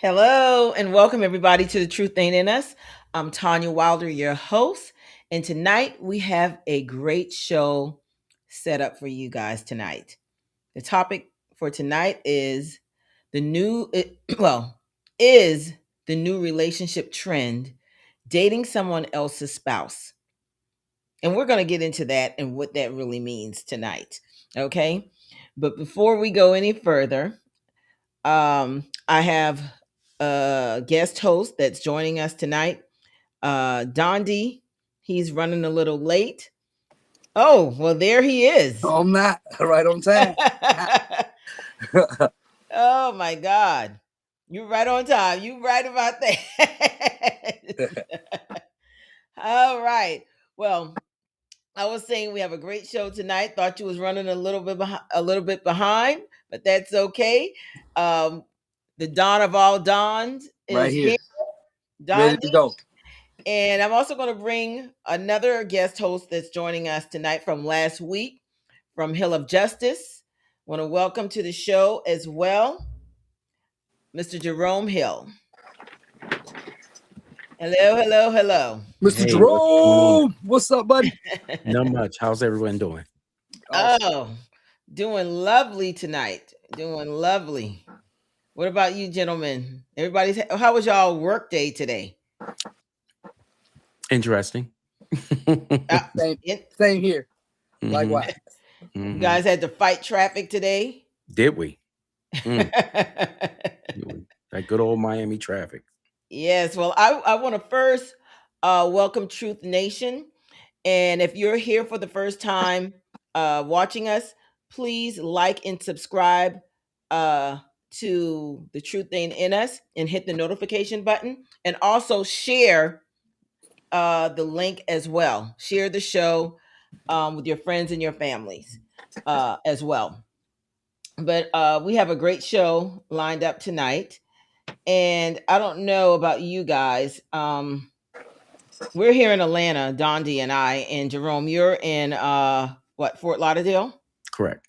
Hello and welcome everybody to The Truth Ain't in Us. I'm Tonya Wilder, your host, and tonight we have a great show set up for you guys tonight. The topic for tonight is the new well, is the new relationship trend dating someone else's spouse. And we're going to get into that and what that really means tonight. Okay? But before we go any further, I have a guest host that's joining us tonight. Dondi, he's running a little late. Oh, well, there he is. I'm not right on time. Oh my God. You're right on time. You're right about that. All right. Well, I was saying we have a great show tonight. Thought you was running a little bit behind, but that's okay. Um, the Dawn of all dawns Right is here, here. ready Dondi. to go. And I'm also going to bring another guest host that's joining us tonight from last week from Hill of Justice. Want to welcome to the show as well, Mr. Jerome Hill. Hello, hello, hello. Mr. Hey, what's going on? Jerome, what's up, buddy? Not much. How's everyone doing? Awesome. Oh, doing lovely tonight. Doing lovely. What about you, gentlemen? How was y'all work day today? Interesting. Uh, Same, it, same here. Mhm, Likewise. you mhm. guys had to fight traffic today? Did we? Mm, did we? That good old Miami traffic. Yes, well, I want to first welcome Truth Nation. And if you're here for the first time watching us, please like and subscribe uh, to The Truth Ain't in Us and hit the notification button. And also share the link as well. Share the show with your friends and your families as well. But we have a great show lined up tonight. And I don't know about you guys. We're here in Atlanta, Dondi and I, and Jerome, you're in Fort Lauderdale? Correct.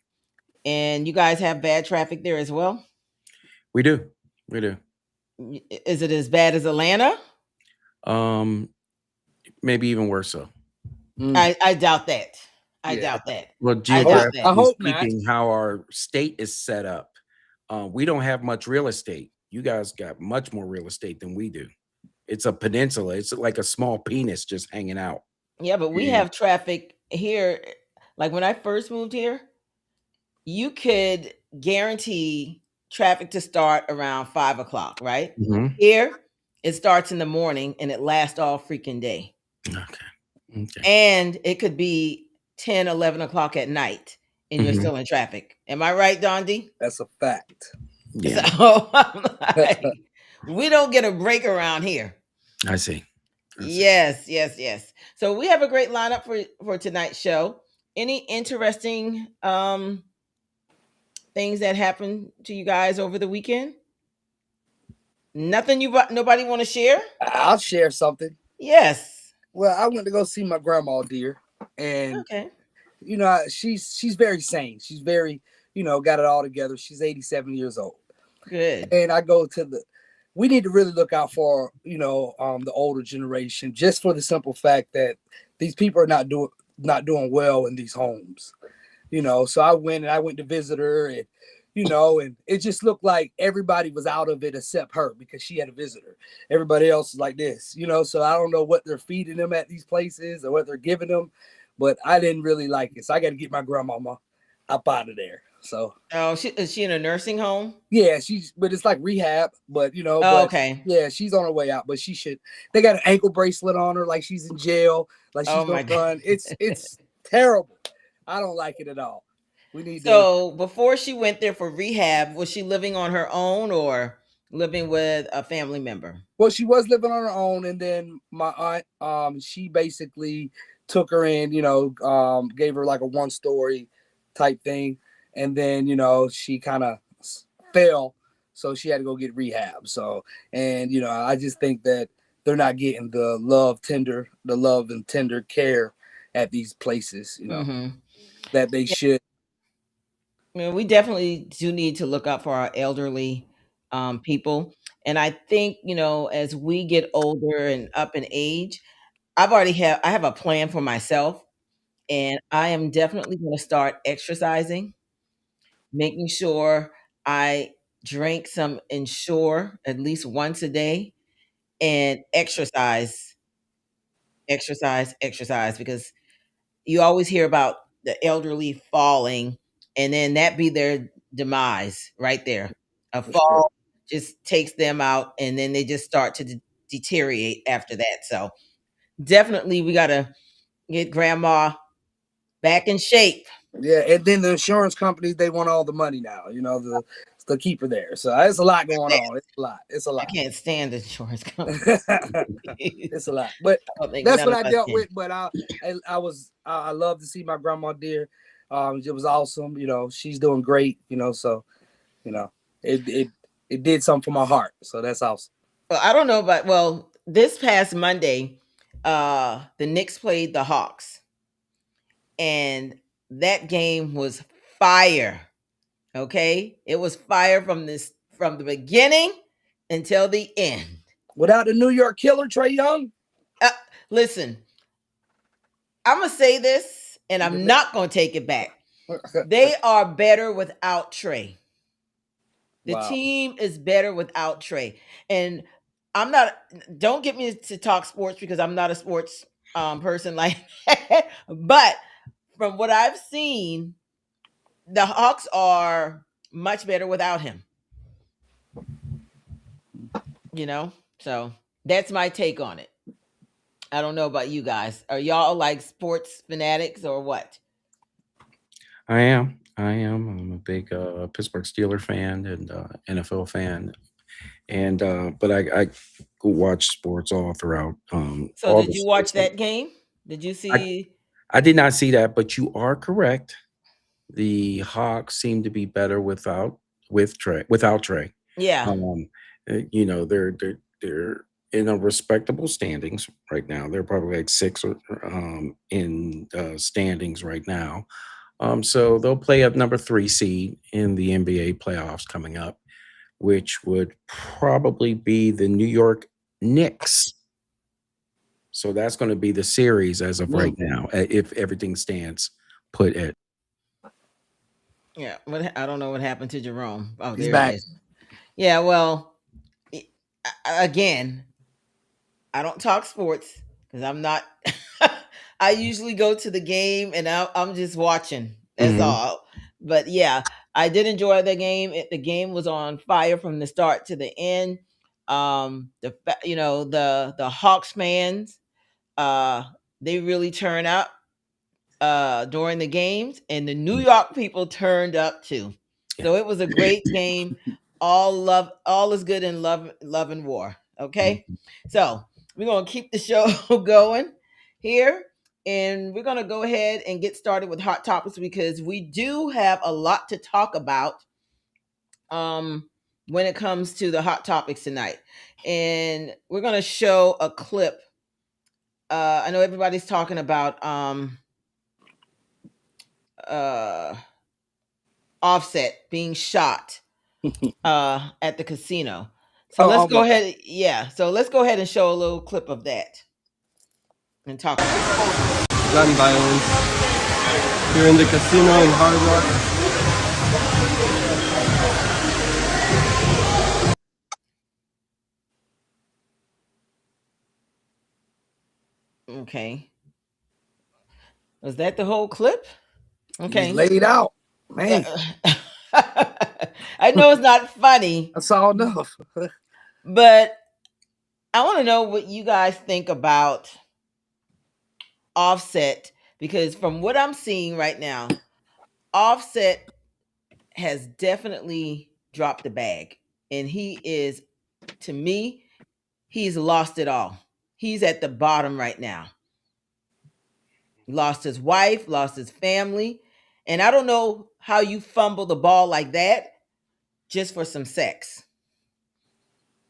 And you guys have bad traffic there as well? We do. We do. Is it as bad as Atlanta? Um, Maybe even worse so. Mm, I doubt that. I yeah. doubt that. Well, I doubt I that. geographically hope not. speaking, how our state is set up, we don't have much real estate. You guys got much more real estate than we do. It's a peninsula. It's like a small penis just hanging out. Yeah, but we Yeah. have traffic here. Like when I first moved here, you could guarantee traffic to start around 5 o'clock, right? Mhm. Here, it starts in the morning and it lasts all freaking day. Okay. Okay. And it could be 10, 11 o'clock at night and you're Mhm. still in traffic. Am I right, Dondi? That's a fact. Yeah, So I'm like, we don't get a break around here. I see. I see. Yes, yes, yes. So we have a great lineup for tonight's show. Any interesting things that happened to you guys over the weekend? Nothing nobody want to share? I'll share something. Yes. Well, I went to go see my grandma, dear, and Okay. she's very sane. She's very, got it all together. She's 87 years old, Good. and I go to the. We need to really look out for the older generation, just for the simple fact that these people are not doing well in these homes. So I went to visit her, and it just looked like everybody was out of it except her because she had a visitor. Everybody else is like this. So I don't know what they're feeding them at these places or what they're giving them, but I didn't really like it. So I got to get my grandmama up out of there. So Oh, is she in a nursing home? yeah, but it's like rehab, Oh, but okay. yeah, she's on her way out, but they got an ankle bracelet on her like she's in jail, like she's Oh gonna my God. run. It's terrible. I don't like it at all. We need to. So before she went there for rehab, was she living on her own or living with a family member? Well, she was living on her own, and then my aunt, she basically took her in, gave her like a one-story type thing, and then she kind of fell, so she had to go get rehab. So, and I just think that they're not getting the love and tender care at these places, Mm-hmm. that they should. I mean, we definitely do need to look out for our elderly people. And I think, as we get older and up in age, I have a plan for myself, and I am definitely going to start exercising, making sure I drink some Ensure at least once a day, and exercise, because you always hear about the elderly falling, and then that be their demise right there. A For sure. fall just takes them out, and then they just start to deteriorate after that. So definitely we got to get grandma back in shape. Yeah, and then the insurance companies, they want all the money now. The keeper there. So it's a lot going on. It's a lot. It's a I lot. can't stand insurance companies. It's a lot. But I don't think that's none what of I us dealt can. with. But I was I love to see my grandma dear. It was awesome. She's doing great. So you know it it did something for my heart. So that's awesome. Well, I don't know, but well, this past Monday, the Knicks played the Hawks, and that game was fire. Okay, it was fire from the beginning until the end. Without the New York Killer, Trey Young. Uh, Listen, I'm gonna say this, and I'm not gonna take it back. They are better without Trey. The Wow. team is better without Trey. And I'm not, don't get me to talk sports because I'm not a sports person like that. But from what I've seen, the Hawks are much better without him, you know? So that's my take on it. I don't know about you guys. Are y'all like sports fanatics or what? I am. I am. I'm a big Pittsburgh Steeler fan and NFL fan, and but I watch sports all throughout So all the did you watch sports. that game? Did you I see? I did not see that, but you are correct. The Hawks seem to be better without Trey. Yeah. Um, they're in a respectable standings right now. They're probably like six or in standings right now. So they'll play at number 3 seed in the NBA playoffs coming up, which would probably be the New York Knicks. So that's going to be the series as of right Mm, now, if everything stands put at. Yeah. I don't know what happened to Jerome. Oh, he's there he back. is. Yeah, well, i- again, I don't talk sports because I'm not. I usually go to the game and I'm just watching. That's Mhm. all. But yeah, I did enjoy the game. The game was on fire from the start to the end. The Hawks fans, uh, they really turn up during the games, and the New York people turned up too. Yeah. So it was a great game. All is good in love and war. Okay, Mhm. so we're gonna keep the show going here, and we're gonna go ahead and get started with hot topics because we do have a lot to talk about. When it comes to the hot topics tonight, and we're gonna show a clip. I know everybody's talking about uh Offset being shot at the casino. So Oh, let's oh my go God. ahead. Yeah. So let's go ahead and show a little clip of that and talk about Gun violence here in the casino in Hard Rock. it. Okay. Was that the whole clip? He was Okay. laid out. Man, Yeah. I know it's not funny, that's all enough. but I want to know what you guys think about Offset because from what I'm seeing right now, Offset has definitely dropped the bag. And he is, to me, he's lost it all. He's at the bottom right now. Lost his wife, lost his family. And I don't know how you fumble the ball like that just for some sex.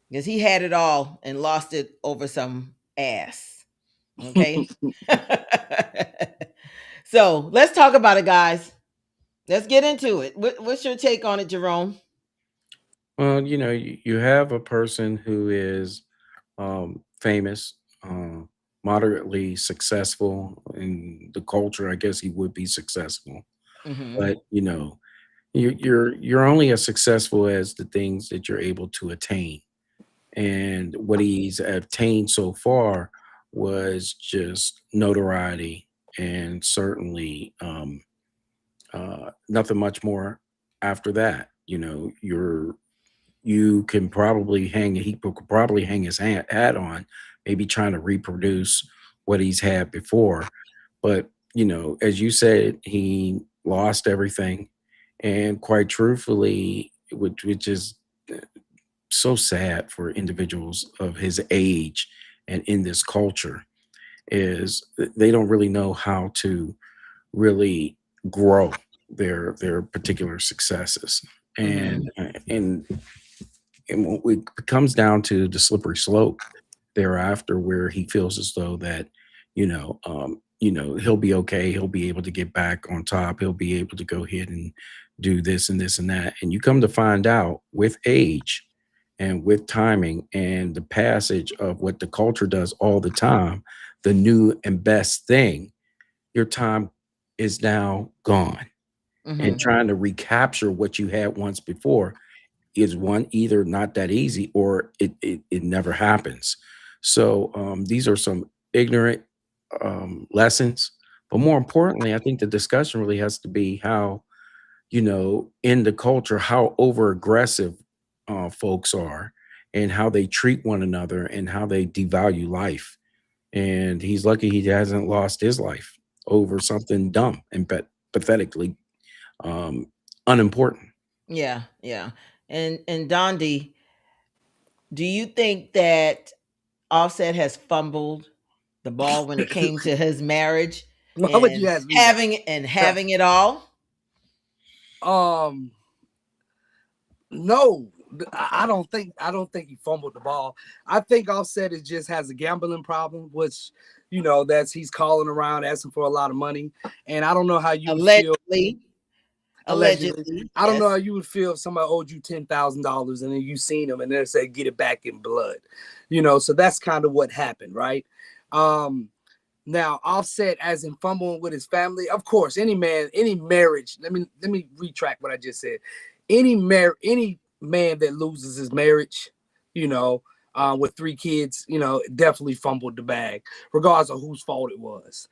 Because he had it all and lost it over some ass. Okay. So let's talk about it, guys. Let's get into it. What's your take on it, Jerome? Well, you have a person who is famous, moderately successful in the culture. I guess he would be successful, Mm-hmm. but you're only as successful as the things that you're able to attain. And what he's obtained so far was just notoriety and certainly nothing much more after that. You can probably he could probably hang his hat on, maybe trying to reproduce what he's had before. But, as you said, he lost everything. And quite truthfully, which is so sad for individuals of his age and in this culture, is they don't really know how to really grow their particular successes. Mm-hmm. And it comes down to the slippery slope thereafter, where he feels as though that he'll be okay, he'll be able to get back on top, he'll be able to go ahead and do this and this and that, and you come to find out with age and with timing and the passage of what the culture does all the time, the new and best thing, your time is now gone. And Mm-hmm. trying to recapture what you had once before is one either not that easy, or it never happens. So these are some ignorant lessons, but more importantly, I think the discussion really has to be how, in the culture, how over aggressive folks are, and how they treat one another, and how they devalue life. And he's lucky he hasn't lost his life over something dumb and pathetically um, unimportant. Yeah, yeah. And Dondi, do you think that Offset has fumbled the ball when it came to his marriage Why would you and ask me that? having it all? um, no, I don't think he fumbled the ball. I think Offset is just has a gambling problem, which that's he's calling around asking for a lot of money, and I don't know how you would feel. Allegedly, Allegedly, allegedly, I don't know how yes. you would feel if somebody owed you $10,000 and then you seen them and they say get it back in blood. So that's kind of what happened, right? Um, Now, Offset, as in fumbling with his family, of course, any man, any marriage. Let me retract what I just said. Any man that loses his marriage, you know, with three kids, definitely fumbled the bag, regardless of whose fault it was.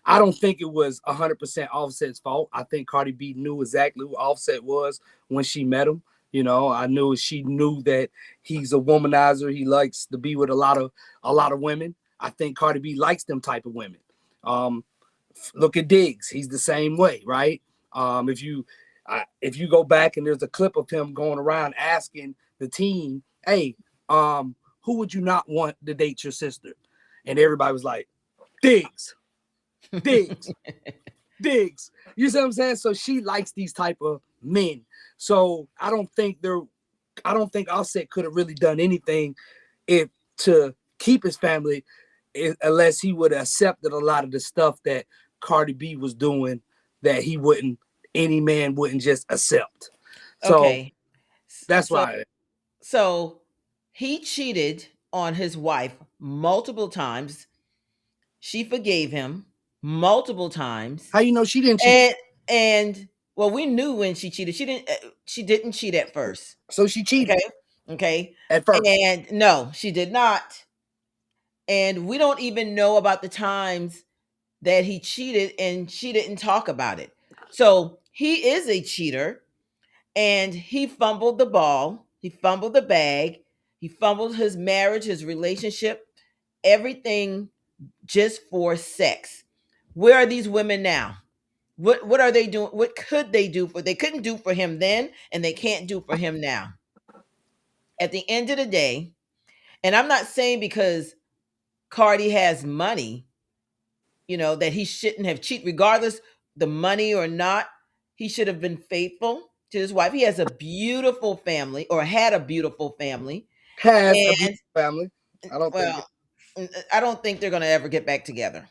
I don't think it was 100% Offset's fault. I think Cardi B knew exactly who Offset was when she met him. I knew she knew that he's a womanizer. He likes to be with a lot of women. I think Cardi B likes them type of women. Um, Look at Diggs; he's the same way, right? If you go back and there's a clip of him going around asking the team, "Hey, who would you not want to date your sister?" And everybody was like, "Diggs, Diggs, Diggs." You see what I'm saying? So she likes these type of men. So I don't think Offset could have really done anything if to keep his family unless he would have accepted a lot of the stuff that Cardi B was doing that any man wouldn't just accept. So Okay. that's So why. so he cheated on his wife multiple times. She forgave him multiple times. How you know she didn't cheat? And well, we knew when she cheated. She didn't cheat at first. So she cheated Okay? Okay. at first. And no, she did not. And we don't even know about the times that he cheated and she didn't talk about it. So, he is a cheater and he fumbled the ball. He fumbled the bag. He fumbled his marriage, his relationship, everything just for sex. Where are these women now? What are they doing? What could they do for they couldn't do for him then and they can't do for him now. At the end of the day, and I'm not saying because Cardi has money, that he shouldn't have cheated regardless the money or not. He should have been faithful to his wife. He has a beautiful family or had a beautiful family. Has a beautiful And family. I don't think well, I don't think they're going to ever get back together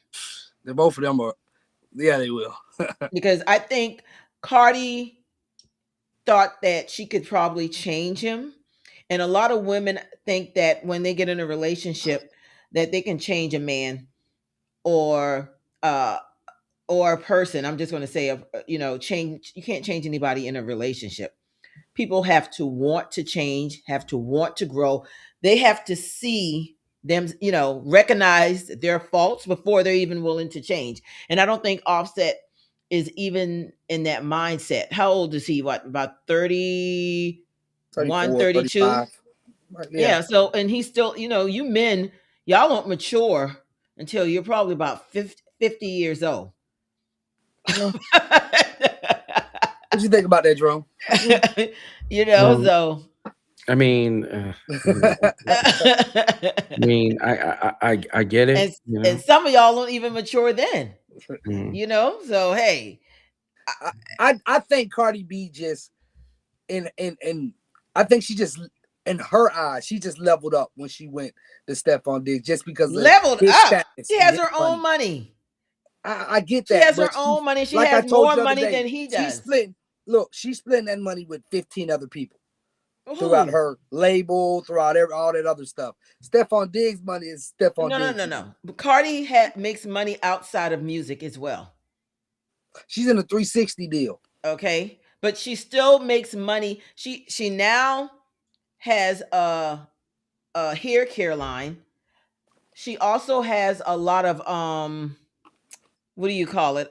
both of them are. Yeah, they will. because I think Cardi thought that she could probably change him. And a lot of women think that when they get in a relationship that they can change a man or uh or a person. I'm just going to say, change. You can't change anybody in a relationship. People have to want to change, have to want to grow. They have to see them, recognize their faults before they're even willing to change. And I don't think Offset is even in that mindset. How old is he? What, about 31, 34, 32? 35. Yeah. Yeah. So, and he's still, you men, y'all won't mature until you're probably about 50 years old. What you think about that, Jerome? So I mean, I mean, I get it. and some of y'all don't even mature then. Mm. So hey, I think Cardi B just in I think she just in her eyes she just leveled up when she went to Stephon Diggs just because of leveled his up. status She and has his her own money. money. I get She that, has her but own money. She like I has told more you the other money day, than he she's does. splitting. Look, she's splitting that money with 15 other people throughout Who? her label, throughout all that other stuff. Stephon Diggs' money is Stephon Diggs' money. No. But Cardi makes money outside of music as well. She's in a 360 deal. Okay, but she still makes money. She now has a hair care line. She also has a lot of what do you call it?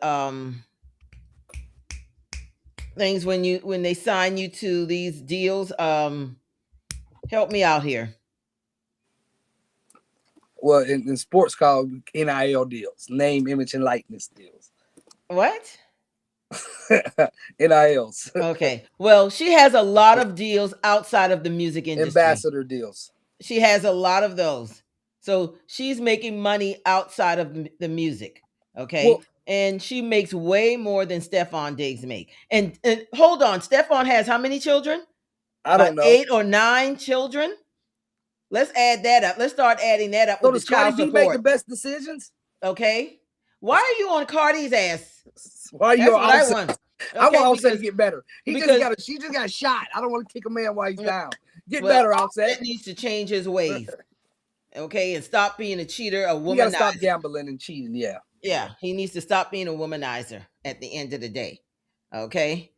Things when they sign you to these deals. Help me out here. Well, in sports called NIL deals, name, image, and likeness deals. What? NILs. Okay. Well, she has a lot of deals outside of the music industry. Ambassador deals. She has a lot of those. So she's making money outside of the music. Okay. Well, And she makes way more than Stephon Diggs make. And hold on, Stephon has how many children? I About don't know. 8 or 9 children. Let's add that up. Let's start adding that up So with the does Cardi child B make the support. best decisions? Okay. Why are you on Cardi's ass? Why are you That's what I Offset? want. I want Okay, Offset to get better. because She just got shot. I don't want to kick a man while he's down. Get well, better, Offset. Offset needs to change his ways. Okay, and stop being a cheater, a You gotta stop womanizer. gambling and cheating. Yeah. Yeah, he needs to stop being a womanizer at the end of the day. Okay,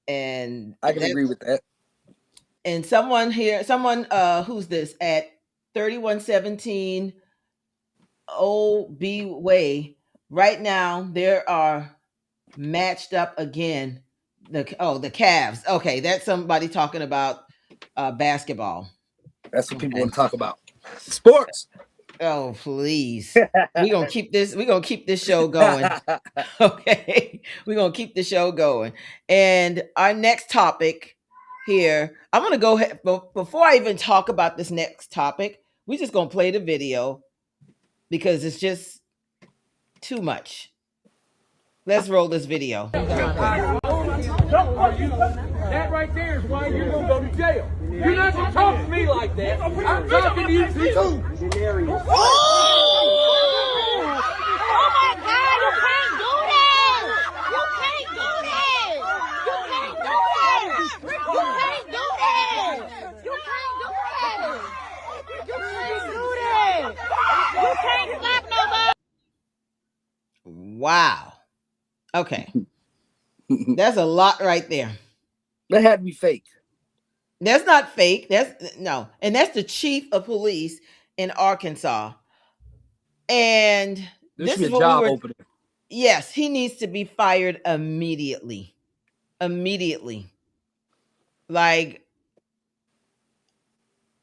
and I can agree with that. and someone who's this at 3117 OB Way right now, there are matched up again. The Cavs. Okay, that's somebody talking about basketball. That's what people Okay. want to talk about. Sports. Oh, please. We're gonna keep this show going. Okay. We're gonna keep the show going. And our next topic here, I'm gonna go ahead before I even talk about this next topic, we're just gonna play the video because it's just too much. Let's roll this video. That right there is why you're gonna go to jail. You're not gonna talk to me like that. I'm talking to you too. Oh my God, you can't do that! You can't do that! You can't do that! You can't do that! You can't do that! You can't do that! You can't slap nobody! Wow. Okay. That's a lot right there. That had to be fake. That's not fake. That's no. And that's the chief of police in Arkansas. And This should this be is a what we job were. opener. Yes, he needs to be fired immediately. Immediately. Like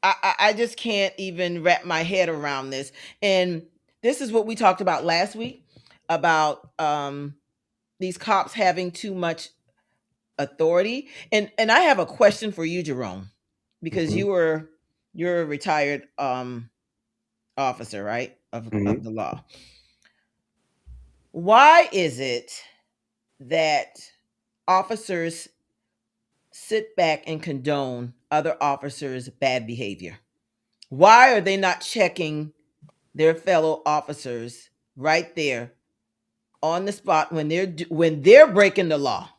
I just can't even wrap my head around this. And this is what we talked about last week about these cops having too much authority. And I have a question for you, Jerome, because Mhm. you're a retired officer, right? Of Mhm. the law. Why is it that officers sit back and condone other officers' bad behavior? Why are they not checking their fellow officers right there on the spot when they're breaking the law?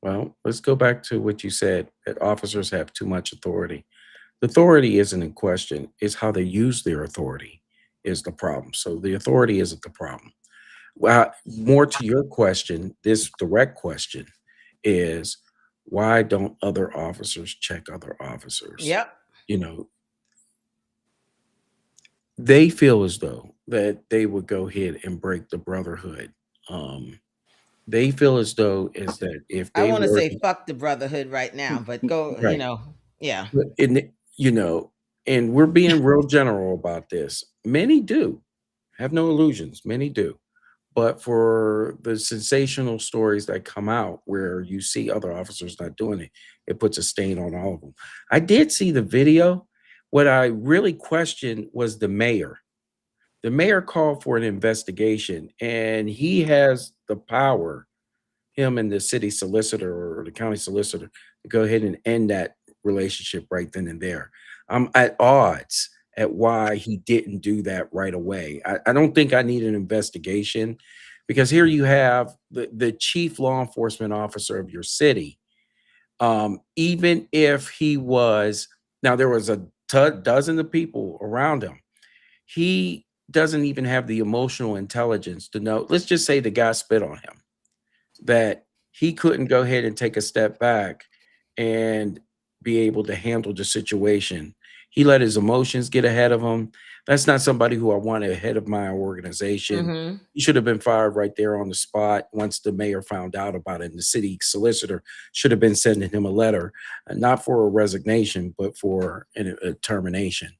Well, let's go back to what you said that officers have too much authority. The authority isn't in question, it's how they use their authority is the problem. So the authority isn't the problem. Well, more to your question, this direct question is why don't other officers check other officers? Yep. You know, they feel as though that they would go ahead and break the brotherhood. Um, they feel as though is that if I they want to were say fuck the brotherhood right now, but go, right, yeah. but and we're being real general about this. Many do have no illusions. Many do. But for the sensational stories that come out where you see other officers not doing it, it puts a stain on all of them. I did see the video. What I really questioned was the mayor. The mayor called for an investigation, and he has the power, him and the city solicitor or the county solicitor, to go ahead and end that relationship right then and there. I'm at odds at why he didn't do that right away. I don't think I need an investigation because here you have the chief law enforcement officer of your city. Even if he was, now there was a dozen of people around him, he doesn't even have the emotional intelligence to know. Let's just say the guy spit on him, that he couldn't go ahead and take a step back and be able to handle the situation. He let his emotions get ahead of him. That's not somebody who I want ahead of my organization. Mm-hmm. He should have been fired right there on the spot once the mayor found out about it. And the city solicitor should have been sending him a letter, not for a resignation, but for a termination.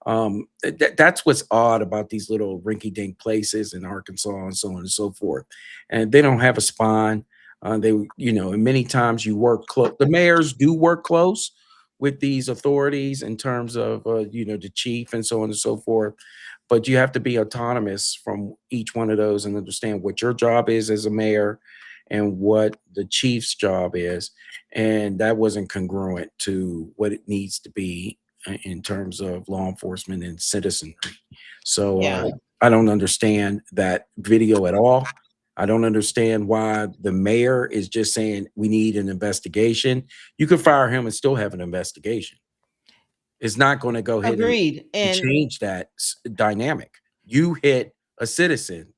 That's what's odd about these little rinky-dink places in Arkansas and so on and so forth. And they don't have a spine. And many times you work close. The mayors do work close with these authorities in terms of, the chief and so on and so forth. But you have to be autonomous from each one of those and understand what your job is as a mayor and what the chief's job is. And that wasn't congruent to what it needs to be in terms of law enforcement and citizenry. So Yeah. I don't understand that video at all. I don't understand why the mayor is just saying we need an investigation. You could fire him and still have an investigation. It's not going to go ahead Agreed. and And change that dynamic. You hit a citizen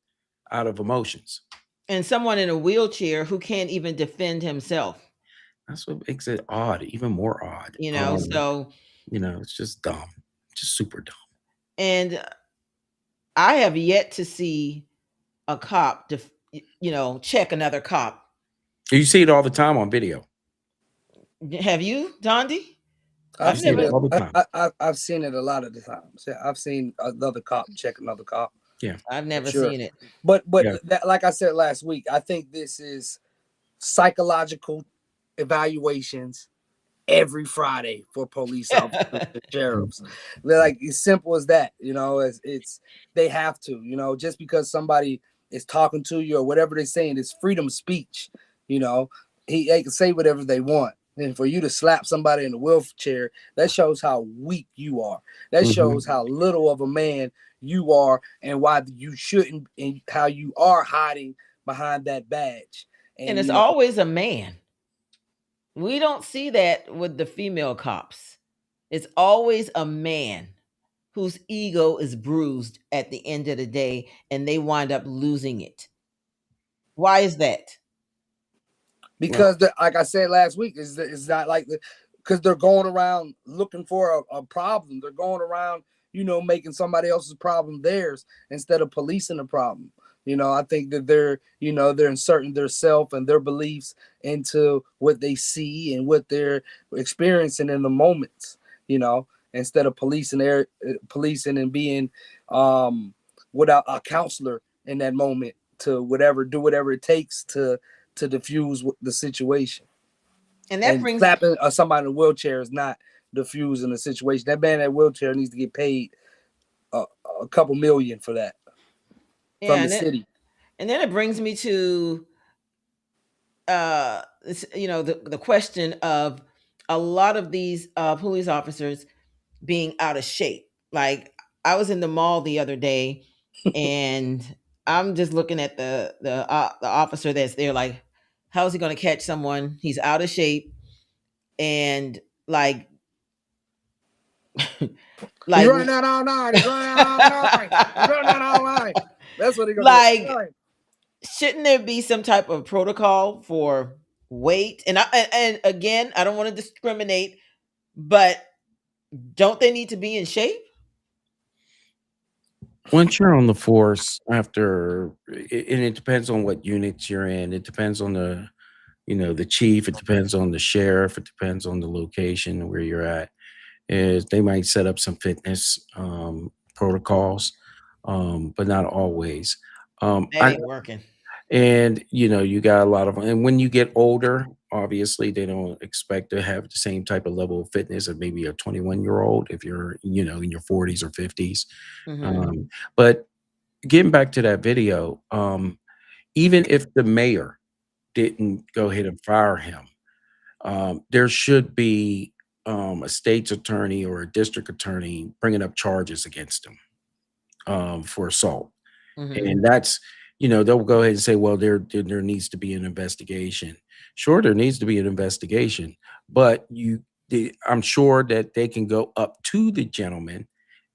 out of emotions. someone in a wheelchair who can't even defend himself, That's what makes it odd, even more odd. so It's just dumb, just super dumb. and I have yet to see a cop check another cop. You see it all the time on video. Have you, Dondi? I've I've See it seen never. it. all the time. I've seen it a lot of the times. Yeah, I've seen another cop check another cop. Yeah. I've For never sure. seen it. But Yeah. that, like I said last week, I think this is psychological evaluations every Friday for police officers and sheriffs. They're like as simple as that, it's they have to, just because somebody is talking to you or whatever they're saying, it's freedom of speech, they can say whatever they want. And for you to slap somebody in a wheelchair, that shows how weak you are. That shows how little of a man you are and why you shouldn't, and how you are hiding behind that badge. And And it's always a man. We don't see that with the female cops. It's always a man whose ego is bruised at the end of the day and they wind up losing it. Why is that? because like I said last week, it's not like because they're going around looking for a problem. They're going around, making somebody else's problem theirs instead of policing the problem. I think that they're inserting their self and their beliefs into what they see and what they're experiencing in the moments. Instead of policing and being without a counselor in that moment to do whatever it takes to diffuse the situation. And that And brings slapping somebody in a wheelchair is not diffusing the situation. That man in that wheelchair needs to get paid a couple million for that yeah, from the city. and then it brings me to the question of a lot of these police officers being out of shape. Like I was in the mall the other day and I'm just looking at the officer that's there like, how is he going to catch someone? He's out of shape and like He's like running out all night. He's running out all night. He's running out all night. That's what he's gonna do. like Right. shouldn't there be some type of protocol for weight? And again, I don't want to discriminate, but don't they need to be in shape? Once you're on the force, after, and it depends on what units you're in. It depends on the chief. It depends on the sheriff. It depends on the location where you're at. Is they might set up some fitness protocols, but not always. That I ain't working. And you got a lot of, and when you get older, obviously they don't expect to have the same type of level of fitness of maybe a 21-year-old if you're in your 40s or 50s. Hmm. But getting back to that video, even if the mayor didn't go ahead and fire him, there should be a state's attorney or a district attorney bringing up charges against him for assault. Hmm. And that's, they'll go ahead and say, well, there needs to be an investigation. Sure, there needs to be an investigation, but I'm sure that they can go up to the gentleman,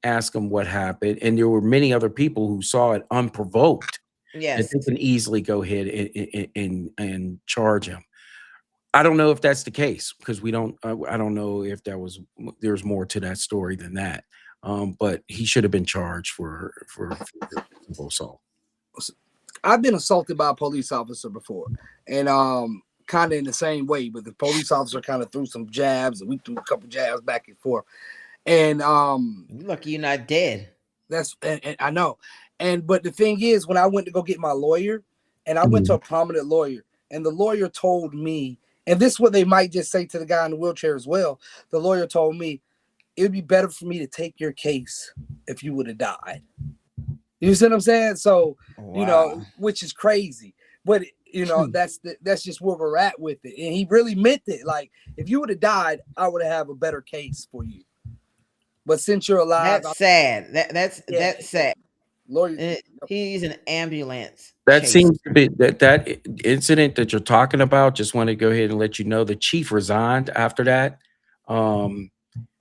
ask him what happened, and there were many other people who saw it unprovoked that Yes. they can easily go ahead and charge him. I don't know if that's the case because we don't. I don't know if there's more to that story than that. But he should have been charged for simple assault. I've been assaulted by a police officer before, and kind of in the same way, but the police officer kind of threw some jabs, and we threw a couple jabs back and forth. And You lucky you're not dead. and I know. But the thing is, when I went to go get my lawyer, and I went to Mhm. a prominent lawyer, and the lawyer told me, and this is what they might just say to the guy in the wheelchair as well. The lawyer told me it would be better for me to take your case if you would have died. You see what I'm saying? So, Wow. which is crazy. But that's just where we're at with it. And he really meant it. Like, if you would have died, I would have a better case for you. But since you're alive, That's sad. That's yeah, that's sad. lawyer. He's an ambulance That chaser. seems to be that incident that you're talking about. Just want to go ahead and let you know the chief resigned after that. Um,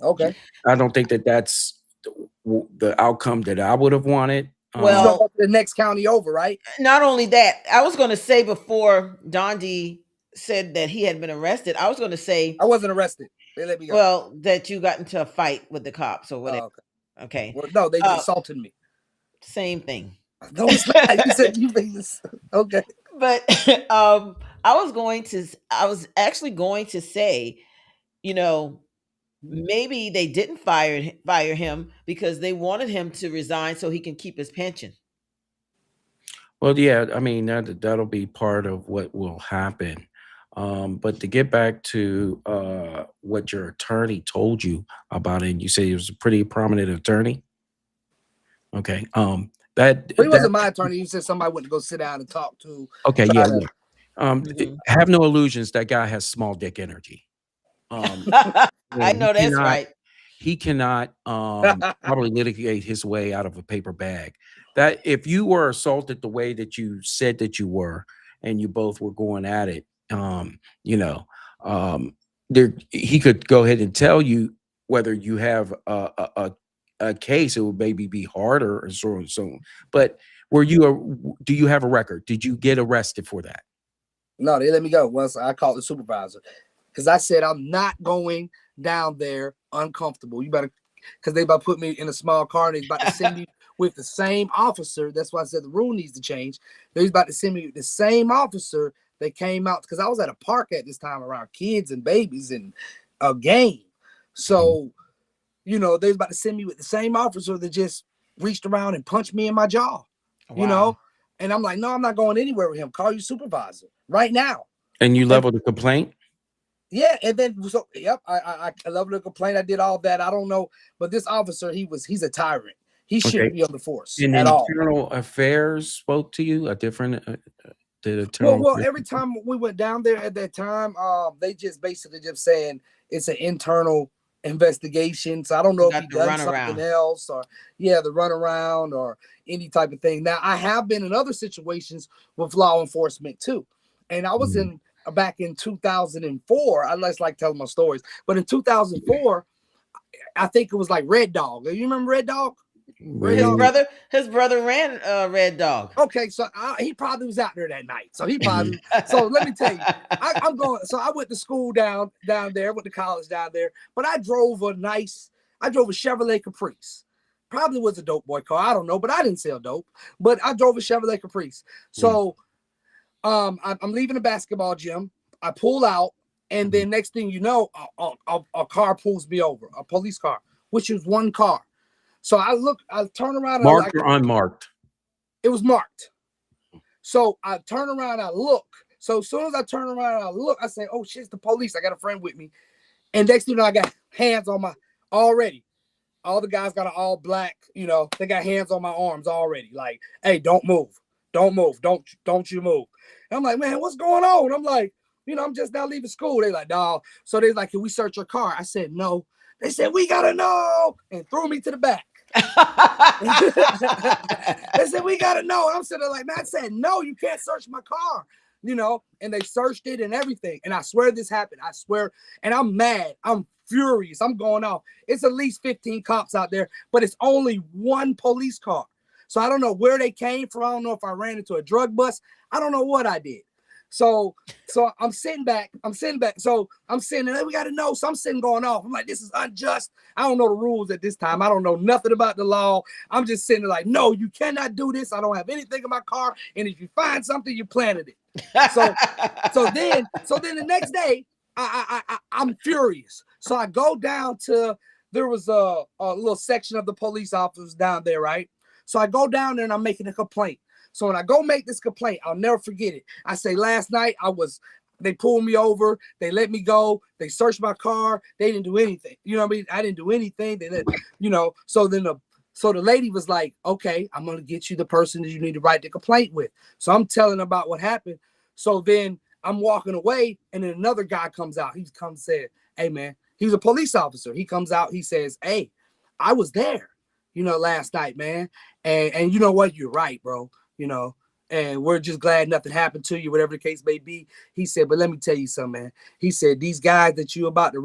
Okay. I don't think that's the outcome that I would have wanted. He's gonna Well, go to the next county over, right? not only that, I was going to say before Dondi said that he had been arrested, I was going to say, I wasn't arrested. They let me go. well, that you got into a fight with the cops or whatever. Oh, okay. Okay. Well, no, they Uh, assaulted me. same thing. No, it's not. You said you made this. Okay. But I was actually going to say, you know, maybe they didn't fire him because they wanted him to resign so he can keep his pension. Well, yeah, I mean that'll be part of what will happen. But to get back to what your attorney told you about it, you say he was a pretty prominent attorney. Okay. But he wasn't my attorney. He said somebody went to go sit down and talk to. Okay, Try yeah, to, yeah. Mhm. Have no illusions. That guy has small dick energy. Um, I and know that's right. he cannot probably litigate his way out of a paper bag. That if you were assaulted the way that you said that you were, and you both were going at it, you know, there he could go ahead and tell you whether you have a case. It would maybe be harder or so and so. But do you have a record? Did you get arrested for that? No, they let me go once I called the supervisor because I said I'm not going down there uncomfortable. You better, because they about to put me in a small car and they about to send me with the same officer. That's why I said the rule needs to change. They're about to send me with the same officer that came out because I was at a park at this time around kids and babies and a game. So, they was about to send me with the same officer that just reached around and punched me in my jaw. Wow. And I'm like, no, I'm not going anywhere with him. Call your supervisor right now. And you And leveled a complaint? yeah, and then yep, I love the complaint. I did all that. I don't know, but this officer, he's a tyrant. He shouldn't Okay. be on the force And at all. internal affairs spoke to you a different the internal Well, every time we went down there at that time, they just basically just saying it's an internal investigation. So I don't know if Got he the done something runaround. else or the runaround or any type of thing. Now I have been in other situations with law enforcement too. and I was in back in 2004. I just like telling my stories, but in 2004, I think it was like Red Dog. You remember Red Dog? Red His Dog. brother ran Red Dog. Okay, so he probably was out there that night. So he probably. So let me tell you, I'm going. So I went to school down there, went to college down there. But I drove a Chevrolet Caprice. Probably was a dope boy car. I don't know, but I didn't sell dope. But I drove a Chevrolet Caprice. So, I'm leaving the basketball gym. I pull out, and then next thing you know, a car pulls me over, a police car, which is one car. So I turn around. Marked or unmarked? It was marked. So I turn around, I look. So as soon as I turn around, I look, I say, oh shit, it's the police. I got a friend with me. And next thing you know, I got hands on my already. All the guys got an all black, they got hands on my arms already. Like, hey, don't move. Don't move. Don't you move. And I'm like, man, what's going on? I'm like, I'm just now leaving school. They like, no. So they like, can we search your car? I said, no. They said, we gotta know, and threw me to the back. They said, we gotta know. I'm sitting there like, man, I said, no, you can't search my car, and they searched it and everything. And I swear this happened. I swear. And I'm mad. I'm furious. I'm going off. It's at least 15 cops out there, but it's only one police car. So I don't know where they came from. I don't know if I ran into a drug bust. I don't know what I did. So I'm sitting back. So I'm sitting there, we got to know. So I'm sitting going off. I'm like, this is unjust. I don't know the rules at this time. I don't know nothing about the law. I'm just sitting there like, no, you cannot do this. I don't have anything in my car. And if you find something, you planted it. So then the next day, I'm furious. So I go down to, there was a little section of the police officers down there, right? So I go down there and I'm making a complaint. So when I go make this complaint, I'll never forget it. I say, last night they pulled me over. They let me go. They searched my car. They didn't do anything. You know what I mean? I didn't do anything. They let, so the lady was like, okay, I'm going to get you the person that you need to write the complaint with. So I'm telling about what happened. So then I'm walking away and then another guy comes out. He comes and said, hey man, he's a police officer. He comes out. He says, hey, I was there, last night, man. And you know what? You're right, bro. And we're just glad nothing happened to you, whatever the case may be. He said, but let me tell you something, man. He said, these guys that you're about to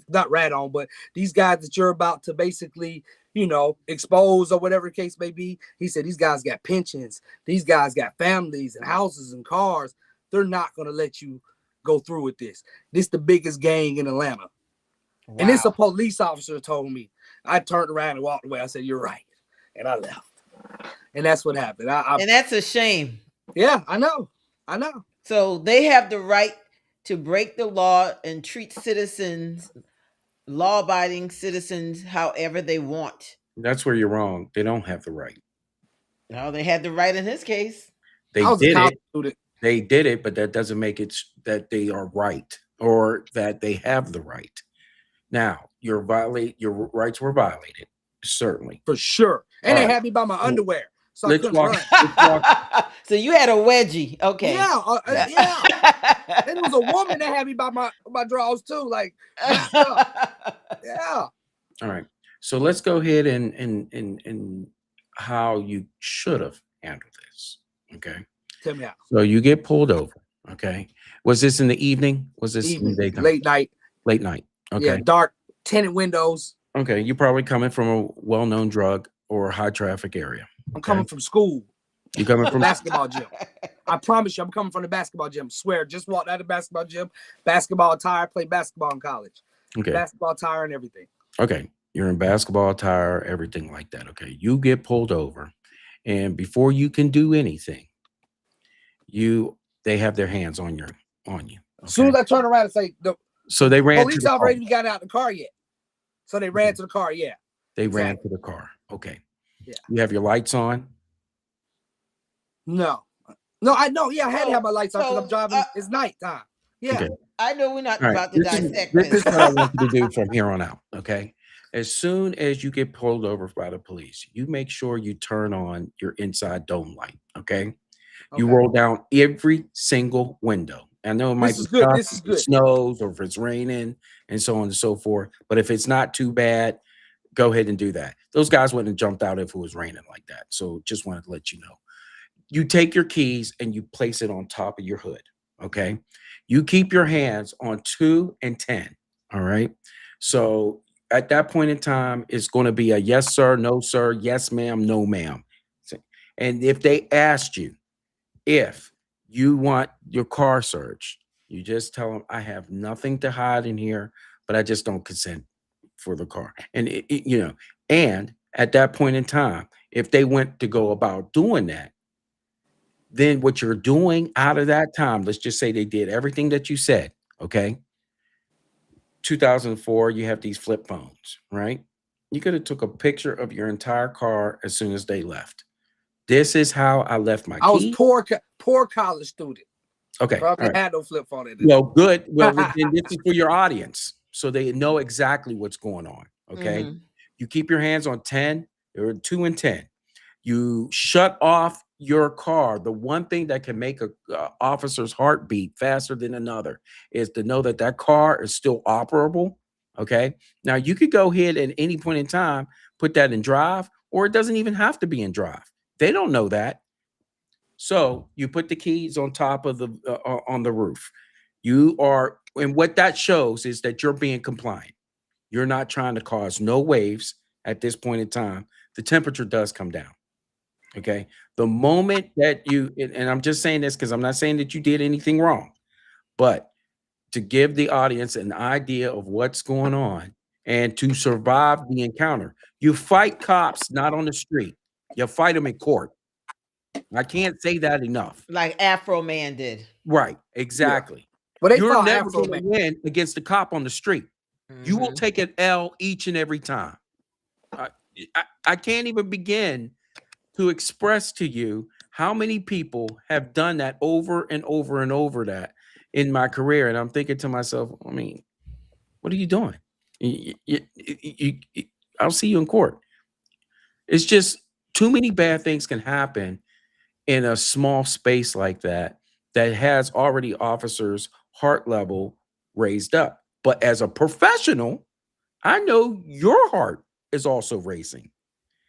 not rat on, but these guys that you're about to basically, expose or whatever the case may be. He said, these guys got pensions. These guys got families and houses and cars. They're not going to let you go through with this. This is the biggest gang in Atlanta. Wow. And it's a police officer told me. I turned around and walked away. I said, you're right. And I left. And that's what happened. And that's a shame. Yeah, I know. So they have the right to break the law and treat citizens, law-abiding citizens, however they want. That's where you're wrong. They don't have the right. No, they had the right in his case. They did it. They did it, but that doesn't make it that they are right or that they have the right. Now, your rights were violated, certainly. For sure. And they had me by my underwear. So I couldn't run. So you had a wedgie. Okay. Yeah. Yeah. And it was a woman that had me by my drawers too. Like, yeah. All right. So let's go ahead and how you should have handled this. Okay. Tell me how. So you get pulled over. Okay. Was this in the evening? Was this evening, in the daytime? Late night. Late night. Okay. Yeah. Dark, tinted windows. Okay. You're probably coming from a well-known drug or high traffic area. I'm coming from school. You're coming from basketball gym. I promise you, I'm coming from the basketball gym. Swear, just walked out of the basketball gym. Basketball attire, played basketball in college. Okay. Basketball attire and everything. Okay. You're in basketball attire, everything like that. Okay. You get pulled over, and before you can do anything, they have their hands on you. Okay? As soon as I turn around and say, so they ran. Police already got out of the car yet. So they ran to the car. Yeah. They ran to the car. Okay. Yeah. You have your lights on? No, I know. Yeah, I had to have my lights on because I'm driving. It's nighttime. Yeah. Okay. I know we're not about to dissect this. This is what I want you to do from here on out. Okay. As soon as you get pulled over by the police, you make sure you turn on your inside dome light. Okay. You roll down every single window. I know it might be good. This is good. It snows or if it's raining and so on and so forth. But if it's not too bad, go ahead and do that. Those guys wouldn't have jumped out if it was raining like that. So just wanted to let you know. You take your keys and you place it on top of your hood. Okay. You keep your hands on 2 and 10. All right. So at that point in time, it's going to be a yes, sir, no, sir, yes, ma'am, no, ma'am. And if they asked you if you want your car searched, you just tell them, I have nothing to hide in here, but I just don't consent for the car. And, and at that point in time, if they went to go about doing that, then what you're doing out of that time, let's just say they did everything that you said, okay? 2004, you have these flip phones, right? You could have took a picture of your entire car as soon as they left. This is how I left my I was key. poor college student. Okay, all Probably right. had no flip phone at Well, good. Well, then this is for your audience, so they know exactly what's going on. Okay, Mhm. you keep your hands on 10 or 2 and 10. You shut off your car. The one thing that can make a officer's heart beat faster than another is to know that that car is still operable. Okay, now you could go ahead at any point in time put that in drive, or it doesn't even have to be in drive. They don't know that. So you put the keys on top of the on the roof. You are, and what that shows is that you're being compliant. You're not trying to cause no waves at this point in time. The temperature does come down. Okay. The moment that you, and I'm just saying this because I'm not saying that you did anything wrong, but to give the audience an idea of what's going on and to survive the encounter, you fight cops not on the street, you fight them in court. I can't say that enough. Like Afro Man did. Right, Yeah. exactly. But they You're fought never Afro gonna Man. win against the cop on the street. You will Mhm. take an L each and every time. I I can't even begin to express to you how many people have done that over and over and over that in my career, and I'm thinking to myself, I mean, what are you doing? I'll see you in court. It's just too many bad things can happen in a small space like that that has already officers' heart level raised up. But as a professional, I know your heart is also racing.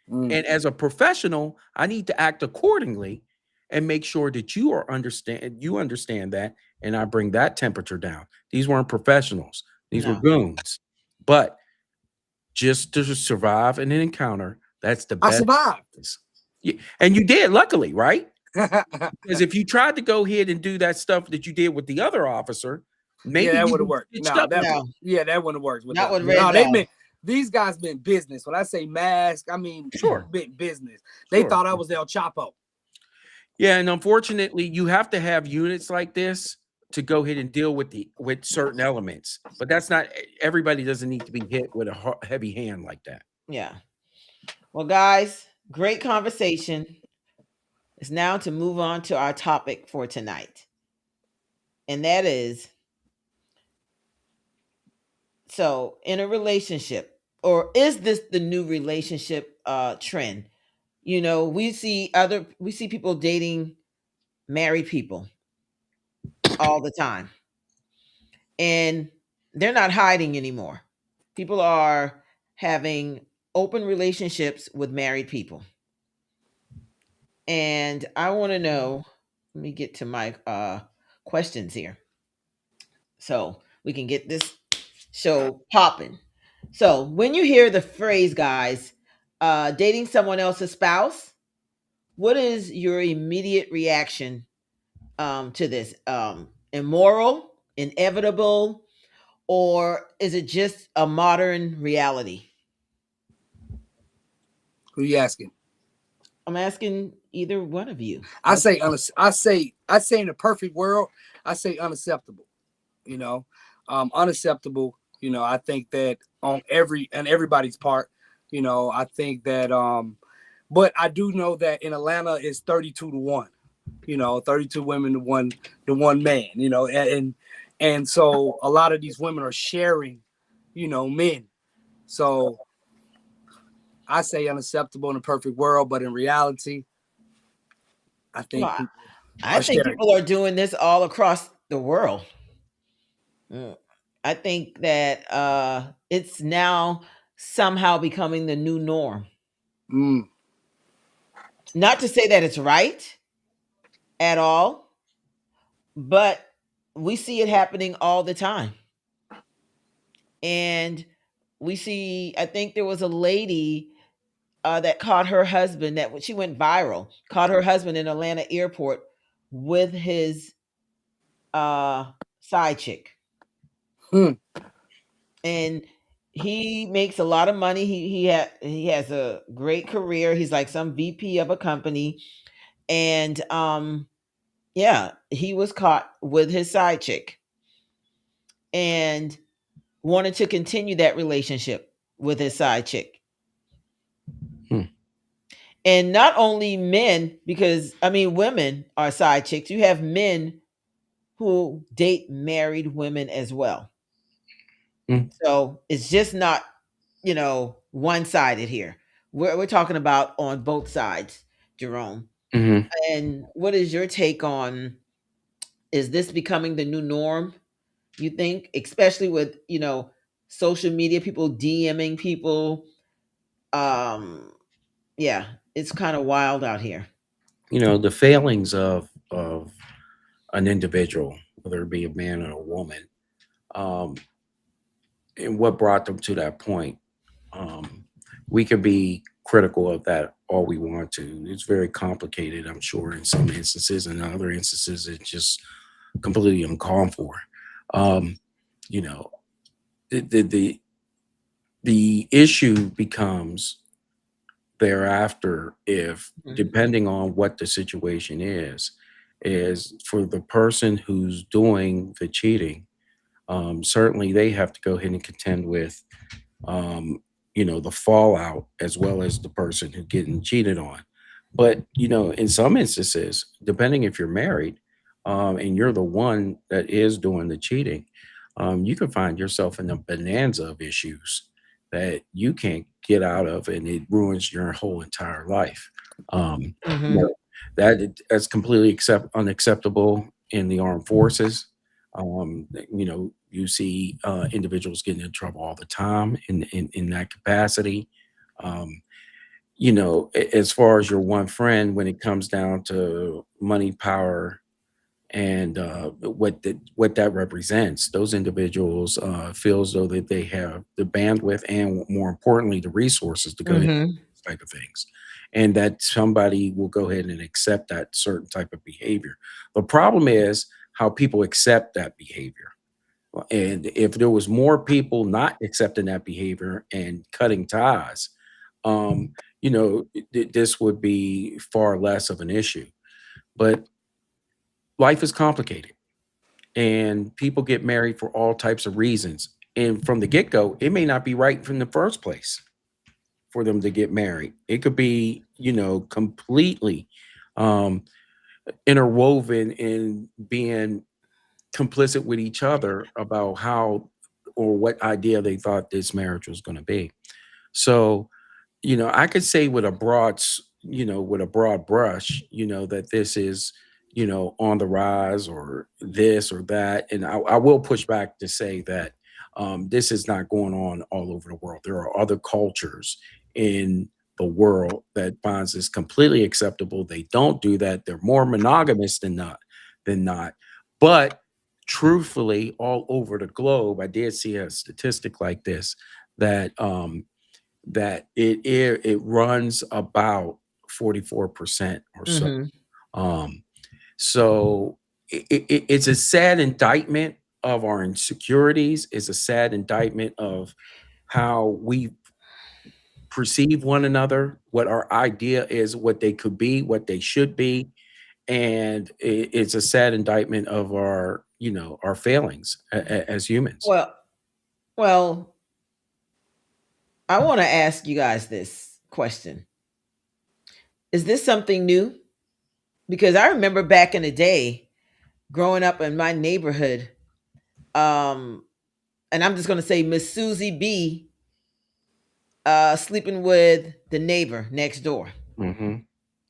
Mm. And as a professional, I need to act accordingly and make sure that you understand that, and I bring that temperature down. These weren't professionals. These were No. goons. But just to survive in an encounter, that's the I best. survived. Yeah, and you did, luckily, right? Yeah, Because if you tried to go ahead and do that stuff that you did with the other officer, maybe that you would have would worked. stitched No, up. that No. that wouldn't have worked with Not them. with Red No, they Dog. meant these guys meant business. When I say mask, I mean Sure. meant business. They Sure. thought I was El Chapo. Yeah, and unfortunately, you have to have units like this to go ahead and deal with certain elements. But that's not everybody doesn't need to be hit with a heavy hand like that. Yeah. Well, guys, great conversation. It's now to move on to our topic for tonight. And that is, so in a relationship, or is this the new relationship trend? You know, we see people dating married people all the time. And they're not hiding anymore. People are having open relationships with married people. And I want to know, let me get to my questions here so we can get this show popping. So, when you hear the phrase, guys, dating someone else's spouse, what is your immediate reaction to this? Immoral, inevitable, or is it just a modern reality? Who you asking? I'm asking either one of you. I say in a perfect world, I say unacceptable. You know, unacceptable. You know, I think that on everybody's part. You know, I think that but I do know that in Atlanta it's 32-1. You know, 32 women to one man. You know, and so a lot of these women are sharing, you know, men. So I say unacceptable in a perfect world, but in reality, I think Well, people I are think sharing. people are doing this all across the world. Mm. I think that it's now somehow becoming the new norm. Mm. Not to say that it's right at all, but we see it happening all the time. And we see, I think there was a lady that caught her husband, that she went viral, caught her husband in Atlanta airport with his side chick. Hmm. And he makes a lot of money. He has a great career. He's like some VP of a company. And yeah, he was caught with his side chick and wanted to continue that relationship with his side chick. Hmm. And not only men, because I mean, women are side chicks. You have men who date married women as well. Hmm. So it's just not, one sided here. We're talking about on both sides, Jerome. Hmm. And what is your take on, is this becoming the new norm, you think, especially with, social media, people DMing people? Um, yeah, it's kind of wild out here. The failings of an individual, whether it be a man or a woman, um, and what brought them to that point. Um, we could be critical of that all we want to. It's very complicated, I'm sure, in some instances, and in other instances, it's just completely uncalled for. Um, you know, the, the the the issue becomes thereafter, if Mhm. depending on what the situation is for the person who's doing the cheating. Certainly, they have to go ahead and contend with um, the fallout, as well as the person who getting cheated on. But in some instances, depending if you're married, and you're the one that is doing the cheating, you can find yourself in a bonanza of issues that you can't get out of, and it ruins your whole entire life. You Mhm. know, that's completely unacceptable in the armed forces. You see individuals getting in trouble all the time in that capacity. Um, as far as your one friend, when it comes down to money, power, and what that represents, those individuals feel as though that they have the bandwidth and, more importantly, the resources to go ahead and Mhm. do these type of things, and that somebody will go ahead and accept that certain type of behavior. The problem is how people accept that behavior. And if there was more people not accepting that behavior and cutting ties, um, this would be far less of an issue. But life is complicated, and people get married for all types of reasons. And from the get go, it may not be right from the first place for them to get married. It could be, completely um, interwoven in being complicit with each other about how or what idea they thought this marriage was going to be. So, I could say with a with a broad brush, that this is, on the rise, or this or that. And I will push back to say that this is not going on all over the world. There are other cultures in the world that finds this completely acceptable. They don't do that. They're more monogamous than not. But truthfully, all over the globe, I did see a statistic like this, that it runs about 44% or so. Mhm. Um, so it's a sad indictment of our insecurities. It's a sad indictment of how we perceive one another, what our idea is, what they could be, what they should be, and it's a sad indictment of our failings as humans. Well, well, I want to ask you guys this question. Is this something new? Because I remember back in the day, growing up in my neighborhood, um, and I'm just going to say Miss Susie B sleeping with the neighbor next door, Hmm.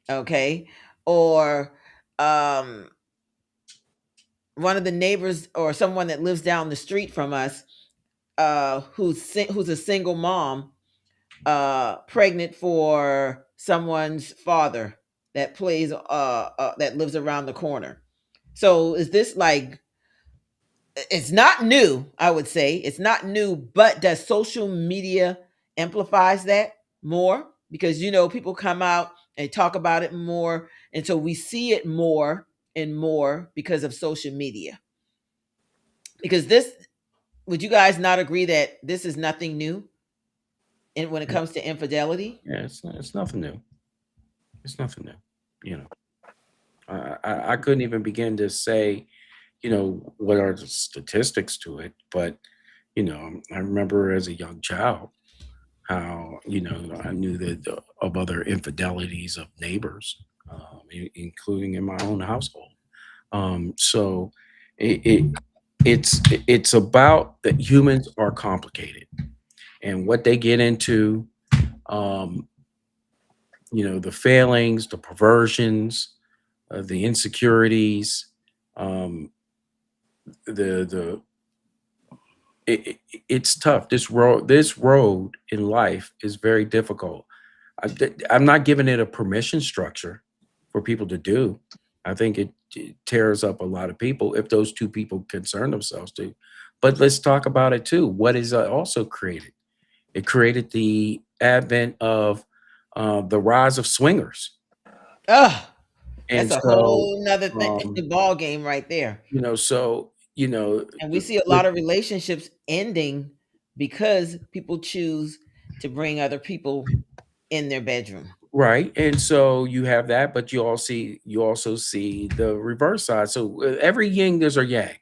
okay? Or um, one of the neighbors or someone that lives down the street from us, who's a single mom, pregnant for someone's father that lives around the corner. So is this like it's not new, I would say. It's not new, but does social media amplifies that more? Because people come out and talk about it more, and so we see it more and more because of social media. Because this, would you guys not agree that this is nothing new and when it Yeah, comes to infidelity? yeah, it's nothing new. It's nothing new. You know, I couldn't even begin to say, what are the statistics to it, but I remember as a young child how I knew that of other infidelities of neighbors, including in my own household. So it, it it's about that humans are complicated and what they get into. Um, the failings, the perversions, the insecurities, um, the it's tough. This road in life is very difficult. I'm not giving it a permission structure for people to do. I think it tears up a lot of people if those two people concern themselves to. But let's talk about it too. What is also created? It created the advent of the rise of swingers, Ugh, and that's a so whole nother thing, um, ball game right there. so And we see a lot of relationships ending because people choose to bring other people in their bedroom. right, and so you have that, but you also see the reverse side. So every yin there's a yang,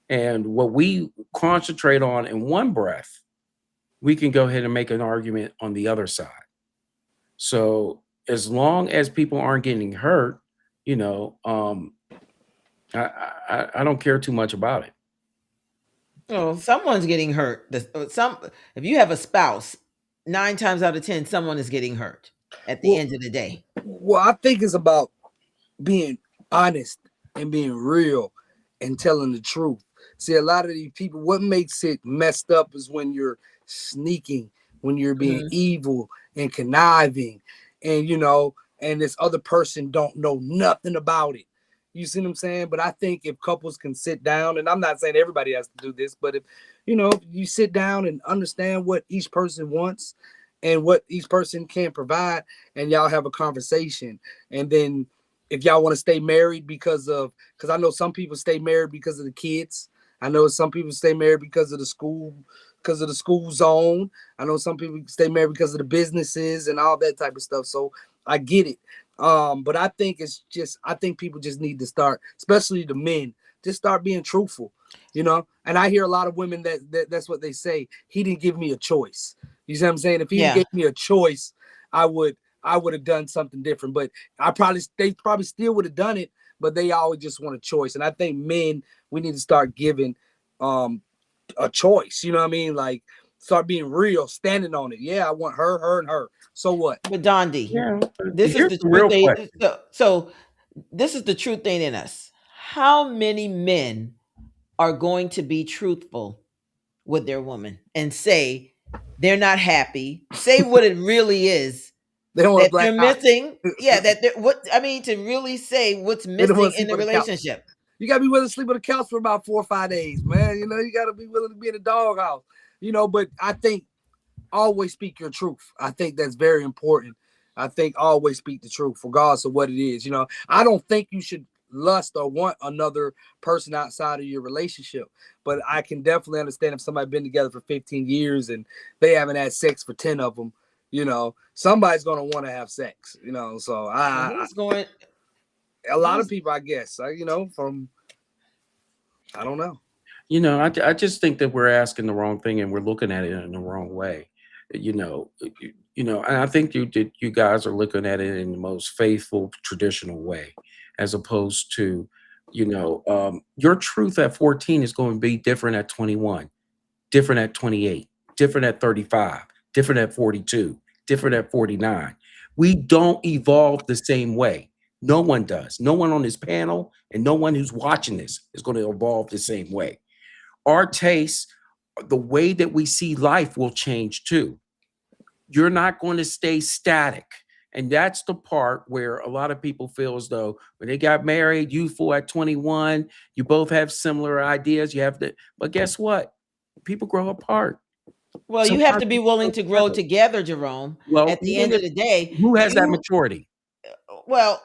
and what we concentrate on in one breath, we can go ahead and make an argument on the other side. So as long as people aren't getting hurt, you know, I don't care too much about it. Oh, someone's getting hurt. Some If you have a spouse, 9 times out of 10, someone is getting hurt at the Well, end of the day. I think it's about being honest and being real and telling the truth. See, a lot of these people, what makes it messed up is when you're sneaking, when you're being Mhm. evil and conniving, and and this other person don't know nothing about it. You see what I'm saying? But I think if couples can sit down, and I'm not saying everybody has to do this, but if you sit down and understand what each person wants and what each person can provide, and y'all have a conversation, and then if y'all want to stay married because I know some people stay married because of the kids. I know some people stay married because of the school zone. I know some people stay married because of the businesses and all that type of stuff. So I get it. But I think people just need to start, especially the men, just start being truthful, And I hear a lot of women that's what they say. He didn't give me a choice. You see what I'm saying? If he Yeah. gave me a choice, I would have done something different. But they probably still would have done it, but they always just want a choice. And I think men, we need to start giving a choice. You know what I mean? Like start being real, standing on it. Yeah, I want her, and her. So what? But Dondi, Yeah. this is Here's the the truth. real question. So this is the truth thing in us. How many men are going to be truthful with their woman and say they're not happy, say what it really is They don't want a that black they're eye. missing? Yeah, that what I mean, to really say what's They don't missing want to in sleep the on the couch. relationship. You gotta be willing to sleep on the couch for about 4 or 5 days, man. You gotta be willing to be in the doghouse. But I think always speak your truth. I think that's very important. I think always speak the truth, regardless of what it is. I don't think you should lust or want another person outside of your relationship. But I can definitely understand if somebody been together for 15 years and they haven't had sex for 10 of them, somebody's gonna want to have sex, So Well, I who's going a lot of who's people, I guess, from I don't know. I just think that we're asking the wrong thing and we're looking at it in the wrong way. And I think you guys are looking at it in the most faithful, traditional way, as opposed to, your truth at 14 is going to be different at 21, different at 28, different at 35, different at 42, different at 49. We don't evolve the same way. No one does. No one on this panel and no one who's watching this is going to evolve the same way. Our tastes, the way that we see life will change too. You're not going to stay static. And that's the part where a lot of people feel as though when they got married, youthful at 21, you both have similar ideas. You have to, but guess what? People grow apart. Well, you have to be willing to grow together, Jerome. Well, At the end of the day, who has that maturity? Well,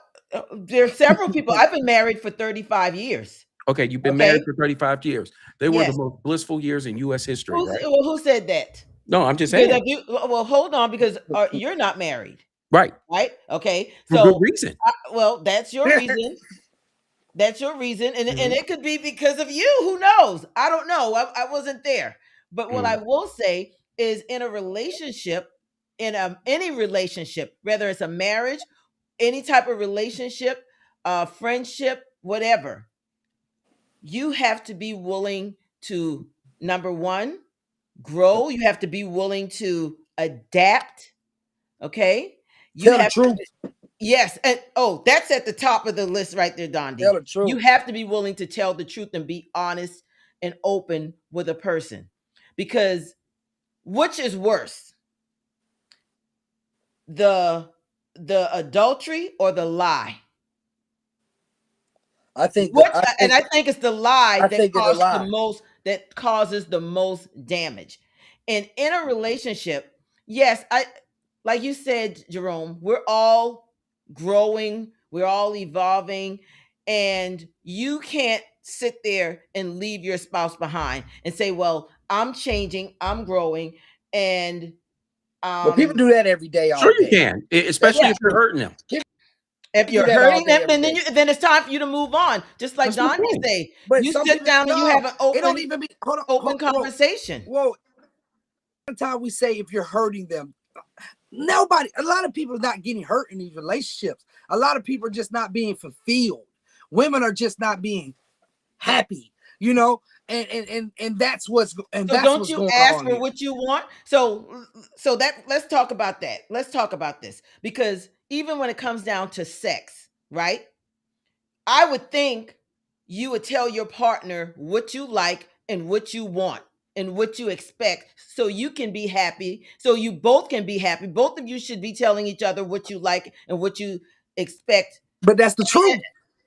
there's several people. I've been married for 35 years. Okay, you've been married for 35 years. They were the Yes. most blissful years in U.S. history, right? Who said that? No, I'm just Because saying. well, hold on, because you're not married, Right. right? Okay, For so good reason. well, that's your reason. That's your reason, and Mhm. it could be because of you. Who knows? I don't know. I wasn't there, but what I will say is, in a relationship, any relationship, whether it's a marriage, any type of relationship, friendship, whatever, you have to be willing to, number one, grow. You have to be willing to adapt. Okay, you Tell the have truth. yes, and that's at the top of the list right there, Dondi. Tell the truth. You have to be willing to tell the truth and be honest and open with a person, because which is worse, the adultery or the lie? I think I think it's the lie that causes the most damage. And in a relationship, yes, like you said, Jerome, we're all growing, we're all evolving, and you can't sit there and leave your spouse behind and say, "Well, I'm changing, I'm growing," and well, people do that every day. Sure, you can, especially if you're hurting them. If you're hurting them, and then it's time for you to move on. Just like Dondi say, but you sit down and you have an open, it don't even be open conversation. Well, sometimes we say if you're hurting them, nobody. A lot of people are not getting hurt in these relationships. A lot of people are just not being fulfilled. Women are just not being happy. You know, and that's what's and so that's don't what's you going ask on for here. what you want? So that let's talk about that. Let's talk about this, because even when it comes down to sex, right? I would think you would tell your partner what you like and what you want and what you expect, so you can be happy, so you both can be happy. Both of you should be telling each other what you like and what you expect. But that's the truth.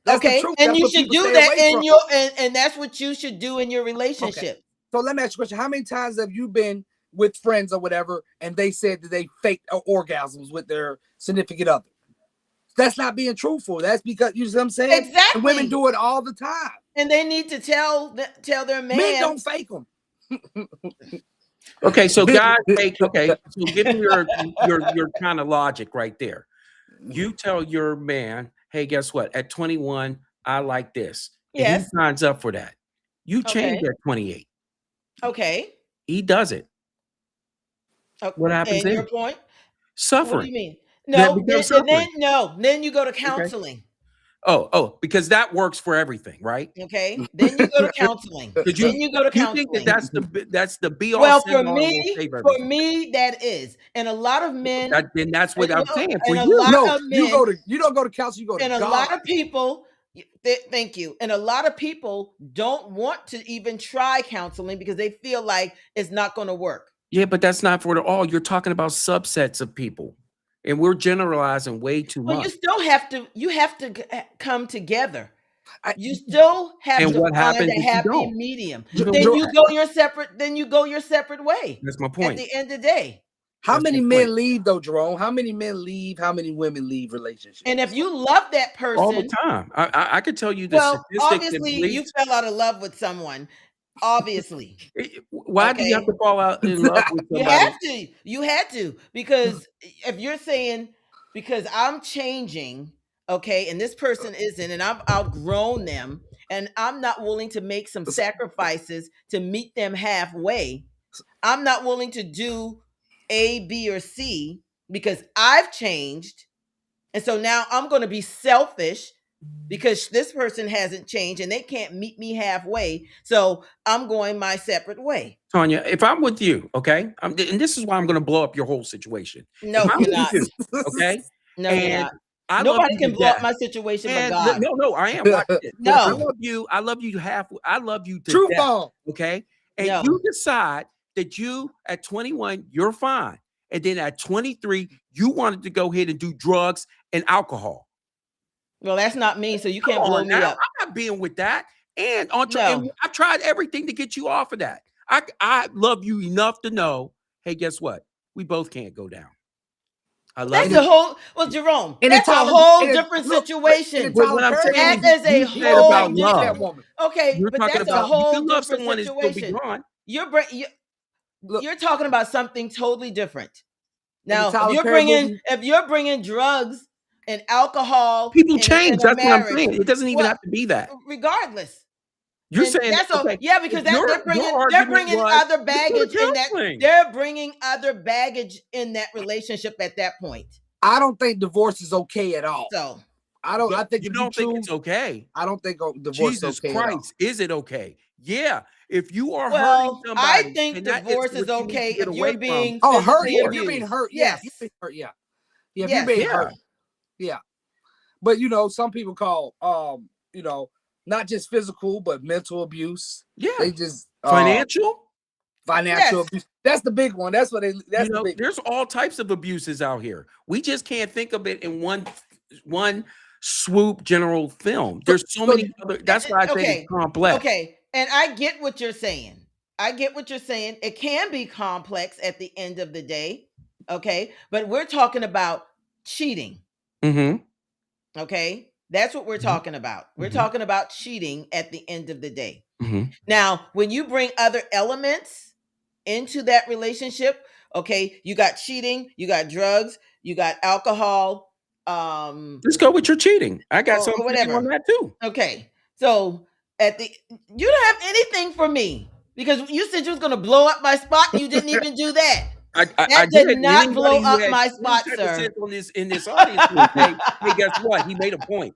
That's okay, the truth. and That's you what should people do stay that away in from. your and that's what you should do in your relationship. Okay. So let me ask you a question. How many times have you been with friends or whatever, and they said that they faked orgasms with their significant other? That's not being truthful. That's because, you know what I'm saying? Exactly. And women do it all the time. And they need to tell their man. Men don't fake them. Okay, so guys make so give me your kind of logic right there. You tell your man, hey, guess what? At 21, I like this. Yes. And he signs up for that. You change at 28. Okay. He does it. Okay. What happens and then? your point? Suffering. What do you mean? No, then you go to Okay. counseling. Oh, because that works for everything, right? Okay. Then you go to counseling. Then you go to counseling. You think that's the be all? Well, for me, that is, and a lot of men. Then that's what I'm saying for and you. A lot of men, you don't go to counseling. You go to and God. a lot of people. Thank you. And a lot of people don't want to even try counseling because they feel like it's not going to work. Yeah, but that's not for all. You're talking about subsets of people, and we're generalizing way too much. You still have to. You have to come together. You still have to find a happy medium. Then you go your separate. Then you go your separate way. That's my point. At the end of the day. How many men leave though, Jerome? How many men leave? How many women leave relationships? And if you love that person all the time, I could tell you the statistics. Obviously, you fell out of love with someone. Obviously. Why do you have to fall out in love with somebody? You had to, because if you're saying, because I'm changing, okay, and this person isn't, and I've outgrown them, and I'm not willing to make some sacrifices to meet them halfway. I'm not willing to do A, B, or C because I've changed. And so now I'm going to be selfish because this person hasn't changed and they can't meet me halfway. So I'm going my separate way. Tonya, if I'm with you, okay, and this is why I'm going to blow up your whole situation. No, you're not. You, okay? No, you're not. Nobody can blow up my situation but God. No, I am. No. I love you. I love you I love you to True death. ball. Okay? And you decide that you at 21, you're fine. And then at 23, you wanted to go ahead and do drugs and alcohol. Well, that's not me, so you Come can't blow on me now. up. I'm not being with that. And and No. I tried everything to get you off of that. I love you enough to know, hey, guess what? We both can't go down. I love That's you. a whole, well, Jerome, And that's a Tyler- whole and different look, situation. and But what Tyler I'm Perry saying That is is a you said whole about get love. that woman. Okay, You're but talking that's a about you whole can love different someone and still be situation. gone. Look, You're talking about something totally different. the Now, Tyler if Perry movie- you're bringing drugs and alcohol, People in change. a That's what I'm marriage, saying. It doesn't even well, have to be that. regardless. You're And saying that's okay, yeah, because if your they're bringing argument was, other let's go to baggage in that. counseling. They're bringing other baggage in that relationship at that point. I don't think divorce is okay at all. So I don't. I think you if don't think choose, it's okay. I don't think divorce Jesus is okay at all. Christ, is it okay? Yeah, if you are well, hurting somebody, I think and that divorce is what you need to okay get if away you're from. being Oh, hurt! physically Yeah, if abused. you're being hurt. Yes. Yeah, if you're being hurt. Yeah, yeah. If Yes. you're being Yeah. hurt. Yeah, but some people call not just physical but mental abuse. Yeah, They just financial. financial Yes. abuse. That's the big one. That's what they. That's the big. There's all types of abuses out here. We just can't think of it in one swoop general film. There's so many other. That's why I say it's complex. Okay, and I get what you're saying. It can be complex at the end of the day. Okay, but we're talking about cheating. Mm-hmm. Okay, that's what we're talking about. We're Mhm. talking about cheating at the end of the day. Mm-hmm. Now, when you bring other elements into that relationship, okay, you got cheating, you got drugs, you got alcohol. Let's go with your cheating. I got or something whatever. on that too. Okay, so you don't have anything for me because you said you was going to blow up my spot and you didn't even do that. I did not Anybody blow who up had my any spot, type of sir. sense on in this audience would say, hey, guess what? He made a point.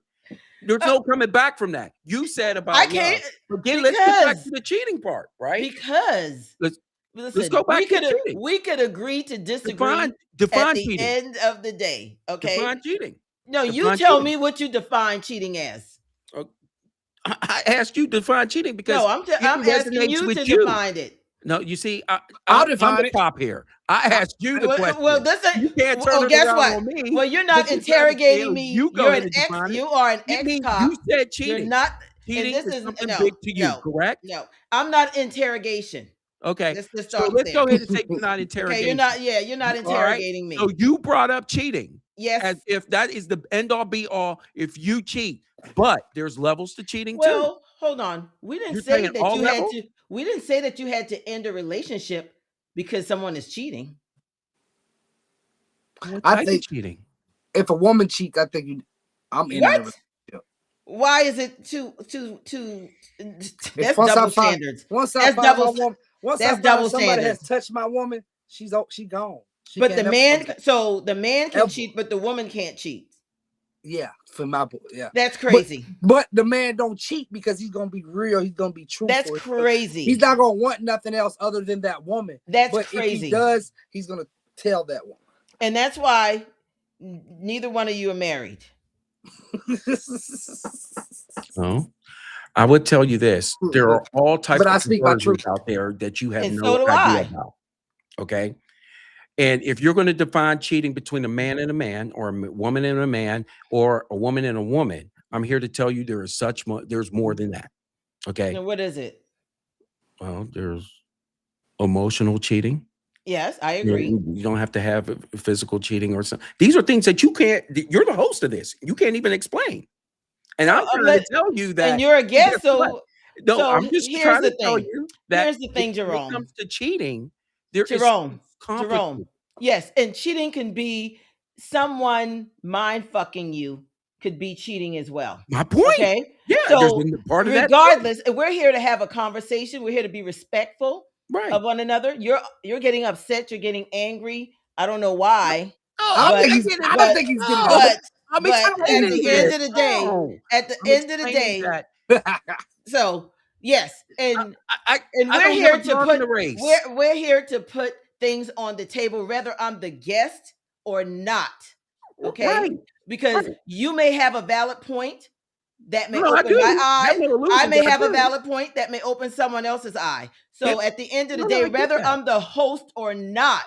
There's no coming back from that. You said about I can't love. Again, let's get back because- to the cheating part, right? because Let's go back to cheating. we could agree to disagree Define at the cheating. end of the day. Okay. Define cheating. No, you Define tell cheating. me what you define cheating as. I asked you to define cheating because No, I'm asking resonates you with to you. define it. No, you see, I'll I'm define the it. top here. I asked you the question. Well, this ain't. You can't turn it guess around what? on me. Well, you're not but you interrogating trying to me. You go You're ahead an and ex. define it. You are an It means ex-cop. you said cheating. You're not. Cheating and this is something no, big to you, no, correct? No, I'm not interrogation. Okay. Let's just So start let's there. go ahead and say you're not interrogating. Okay, you're not. Yeah, you're not interrogating me. So you brought up cheating. Yes. As if that is the end all be all if you cheat. But there's levels to cheating too. Well, hold on. We didn't You're say saying that all you levels? had to. We didn't say that you had to end a relationship because someone is cheating. What I type think- of cheating. If a woman cheats, I think I'm in. What? Why is it too? That's Once double I find- standards. Once I That's find double- my woman, once that's I find double somebody has standards. touched my woman, she gone. She But can't the never man, come back. so the man can Ever. cheat, but the woman can't cheat. Yeah, for my yeah. That's crazy. But the man don't cheat because he's gonna be real. He's gonna be truthful. That's crazy. He's not gonna want nothing else other than that woman. That's but crazy. if he does, he's gonna tell that woman. And that's why neither one of you are married. No. I would tell you this. There are all types But I of speak my conversions truth. out there that you have And no so do idea I. about. Okay. And if you're going to define cheating between a man and a man, or a woman and a man, or a woman and a woman, I'm here to tell you there is there's more than that. Okay. Now, what is it? Well, there's emotional cheating. Yes, I agree. You don't have to have physical cheating or something. These are things that you can't. You're the host of this. You can't even explain. And I'm trying to tell you that. And you're a guest, guess what? so No, so I'm just here's trying the to tell thing. you that Here's the thing, when Jerome. it comes to cheating, there is Jerome, complicated. yes, and cheating can be someone mind fucking you could be cheating as well. My point. Okay. Yeah, there's So been part of that. regardless, we're here to have a conversation. We're here to be respectful Right. of one another. You're getting upset. You're getting angry. I don't know why. I don't think he's getting but angry. but at the end of the day, No. at the I'm end of the explaining day, that so yes, and I and I we're don't here have a to dog in put the race. we're here to put things on the table, whether I'm the guest or not. Okay, Right. because Right. you may have a valid point that may No, I open do. my Have eye. no illusion I may that I have a do. valid point that may open someone else's eye. So Yeah. at the end of the No, day, I get whether that. I'm the host or not,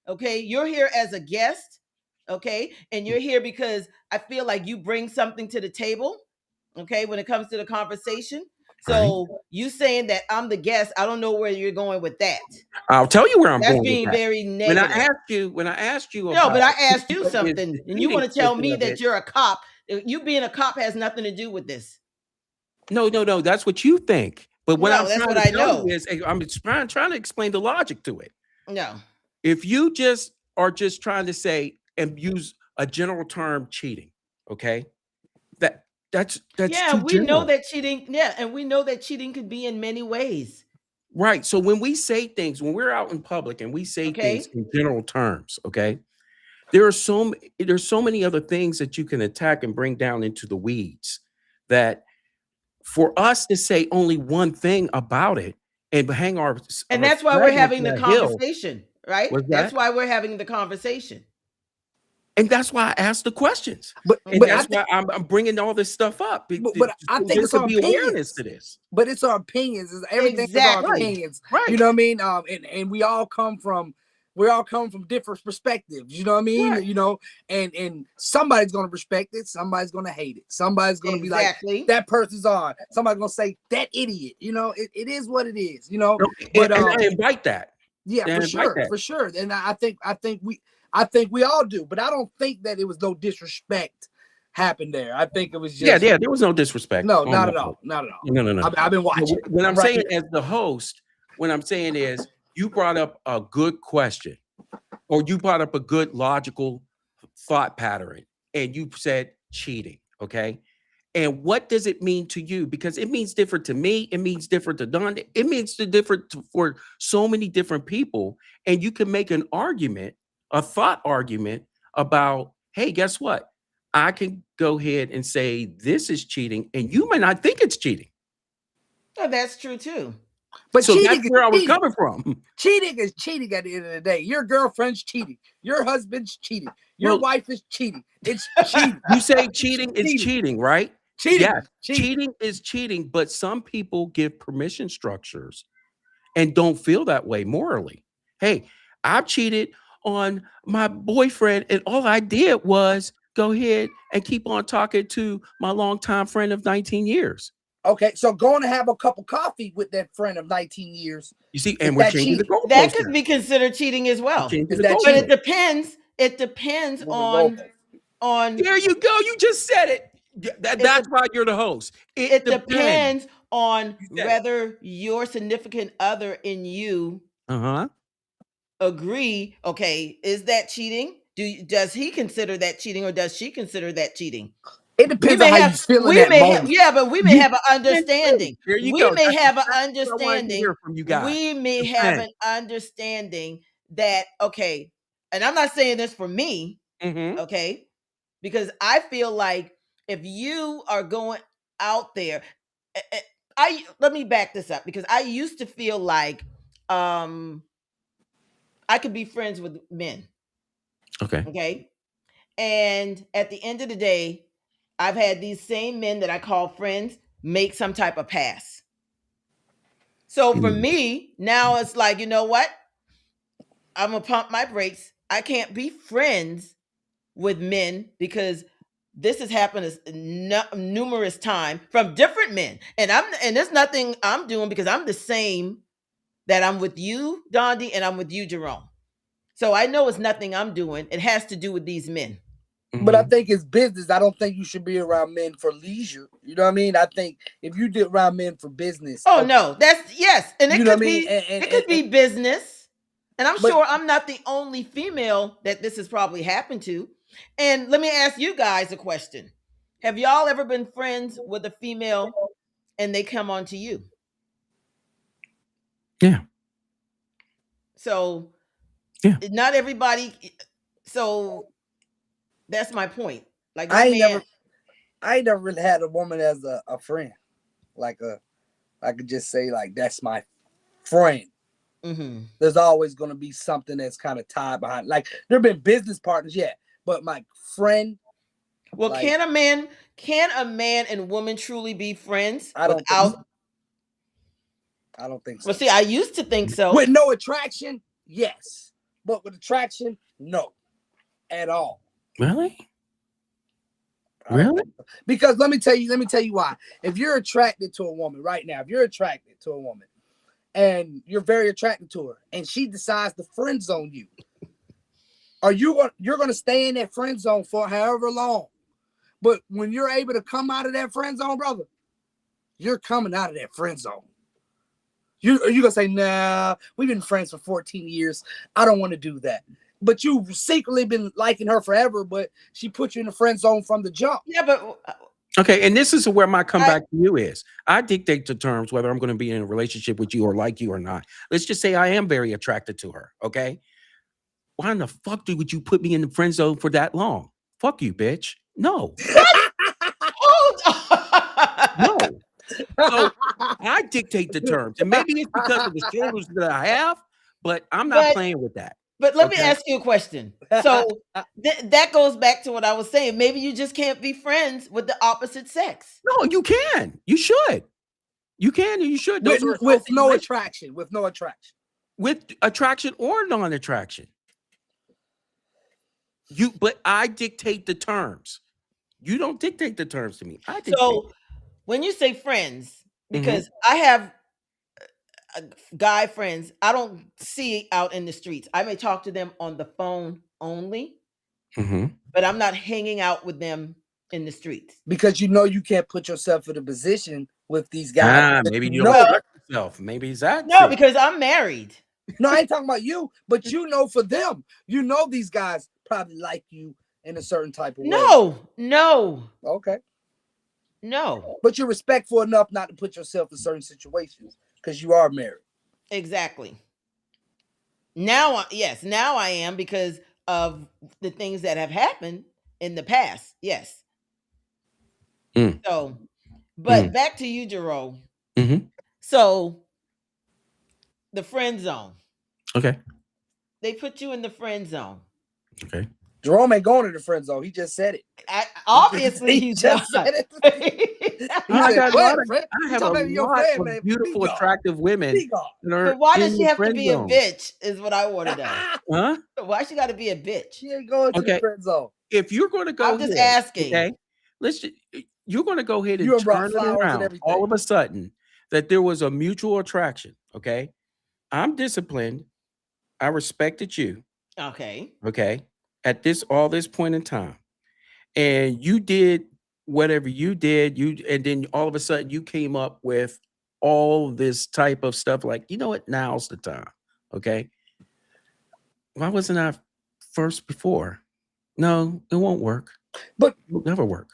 Okay, you're here as a guest. Okay, and you're here because I feel like you bring something to the table. Okay, when it comes to the conversation. Right. So you saying that I'm the guest, I don't know where you're going with that. I'll tell you where I'm That's going with being that. very When I negative. asked you No, about but I asked you is something, the and you cheating want to tell portion me of that it. you're a cop. You being a cop has nothing to do with this. No, that's what you think. But what I'm No, that's trying what to I tell you know. is, I'm trying to explain the logic to it. No. If you just are just trying to say and use a general term cheating, okay? That's Yeah, too we know general. that cheating. Yeah, and we know that cheating could be in many ways. Right. So when we say things, when we're out in public and we say things Okay. in general terms, okay? There's so many other things that you can attack and bring down into the weeds that for us to say only one thing about it and hang And our that's why we're flag on having the that hill conversation, right? was That's that. why we're having the conversation. And that's why I asked the questions. But And I that's Okay. think, why I'm bringing all this stuff up. but I So think there it's our could be awareness opinions. to this. But it's our opinions. Everything is our Exactly. opinions. Right. You know what I mean? And we all come from different perspectives. You know what I mean? Right. You know, and somebody's gonna respect it. Somebody's gonna hate it. Somebody's gonna be like, Exactly. that person's on. Somebody's gonna say that idiot. You know, it is what it is. You know, And but I invite that. yeah, I invite that. for sure. And I think we all do. But I don't think that it was no disrespect happened there. I think it was just Yeah, there was no disrespect. no, on not my at all, part. not at all. No. I've been watching. When I'm right saying here. as the host, what I'm saying is you brought up a good question or you brought up a good logical thought pattern and you said cheating. Okay. And what does it mean to you? Because it means different to me. It means different to Dondi. It means different for so many different people. And you can make an argument, a thought argument about, hey, guess what? I can go ahead and say this is cheating, and you may not think it's cheating. Oh, that's true too. But So cheating that's is where I was cheating. coming from. Cheating is cheating at the end of the day. Your girlfriend's cheating. Your husband's cheating. Your Well, wife is cheating. It's cheating. you say cheating is cheating, right? Cheating. Yes, Cheating. cheating is cheating, but some people give permission structures and don't feel that way morally. Hey, I cheated on my boyfriend, and all I did was go ahead and keep on talking to my longtime friend of 19 years. Okay, so going to have a cup of coffee with that friend of 19 years. You see, Is and we're that changing the cheating? goalpost. That could now. be considered cheating as We're well. changing Is the that But goalpost. it depends. It depends on There you go. You just said it. That's why you're the host. it depends on You said it. whether your significant other and you Uh-huh. agree. Okay, is that cheating? Does he consider that cheating, or does she consider that cheating? It depends on how you feel in that moment. Yeah, but we may You have an can too. understanding. There you We go. may That's have an exactly what I wanted to understanding. hear from you guys. We may have an understanding that, okay, and I'm not saying this for me, Mm-hmm. okay, because I feel like if you are going out there, let me back this up, because I used to feel like I could be friends with men. Okay. Okay. And at the end of the day, I've had these same men that I call friends make some type of pass. So for me, now it's like, you know what? I'm going to pump my brakes. I can't be friends with men because this has happened numerous times from different men. And there's nothing I'm doing, because I'm the same that I'm with you, Dondi, and I'm with you, Jerome. So I know it's nothing I'm doing. It has to do with these men. But I think it's business. I don't think you should be around men for leisure. You know what I mean? I think if you did around men for business. Oh no, yes, and it could be it could be business. And I'm sure I'm not the only female that this has probably happened to. And let me ask you guys a question. Have y'all ever been friends with a female and they come on to you? Yeah. So yeah, not everybody. So that's my point. Like I ain't never really had a woman as a friend. I could just say like that's my friend. Mm-hmm. There's always going to be something that's kind of tied behind. Like there've been business partners, yeah, but my friend. Well, can a man and woman truly be friends I don't think so. Well, see, I used to think so. With no attraction, yes. but with attraction, no, at all. Really? I don't Really? think so. Because let me tell you why. If you're attracted to a woman right now, if you're attracted to a woman and you're very attracted to her, and she decides to friend zone you, you're gonna stay in that friend zone for however long. But when you're able to come out of that friend zone, brother, you're coming out of that friend zone. You're gonna say, nah, we've been friends for 14 years. I don't want to do that. But you've secretly been liking her forever, but she put you in the friend zone from the jump. Yeah, but Okay, and this is where my comeback to you is. I dictate the terms whether I'm going to be in a relationship with you or like you or not. Let's just say I am very attracted to her, okay? Why in the fuck would you put me in the friend zone for that long? Fuck you, bitch. No. hold on. No. So I dictate the terms. And maybe it's because of the shoulders that I have, but I'm not playing with that. But let me Okay. ask you a question. So that goes back to what I was saying. Maybe you just can't be friends with the opposite sex. No, you can. You should. You can and you should. Those are with healthy no relationships. attraction. With no attraction. With attraction or non-attraction. But I dictate the terms. You don't dictate the terms to me. I dictate. So when you say friends, because I have guy friends I don't see out in the streets. I may talk to them on the phone only, but I'm not hanging out with them in the streets. Because you know you can't put yourself in a position with these guys. Maybe you don't respect yourself. Maybe it's that. No, because I'm married. No, I ain't talking about you, but you know for them, you know these guys probably like you in a certain type of way. No. Okay. No. But you're respectful enough not to put yourself in certain situations because you are married. Exactly. Now I am because of the things that have happened in the past. Yes. So, but back to you, Jerome. So, the friend zone. Okay. They put you in the friend zone. Okay. Jerome ain't going to the friend zone. He just said it. Obviously, he just said it. I have a lot of beautiful, attractive women. But why does she have to be a bitch? Is what I want to know. Huh? Why she got to be a bitch? She ain't going to the friend zone. If you're going to go, I'm just asking. Okay, you're going to go ahead and turn it around. All of a sudden, that there was a mutual attraction. Okay, I'm disciplined. I respected you. Okay. Okay. At all this point in time, and you did whatever you did, and then all of a sudden you came up with all this type of stuff. Like, you know what? Now's the time. Okay. Why wasn't I first before? No, it won't work. But it will never work.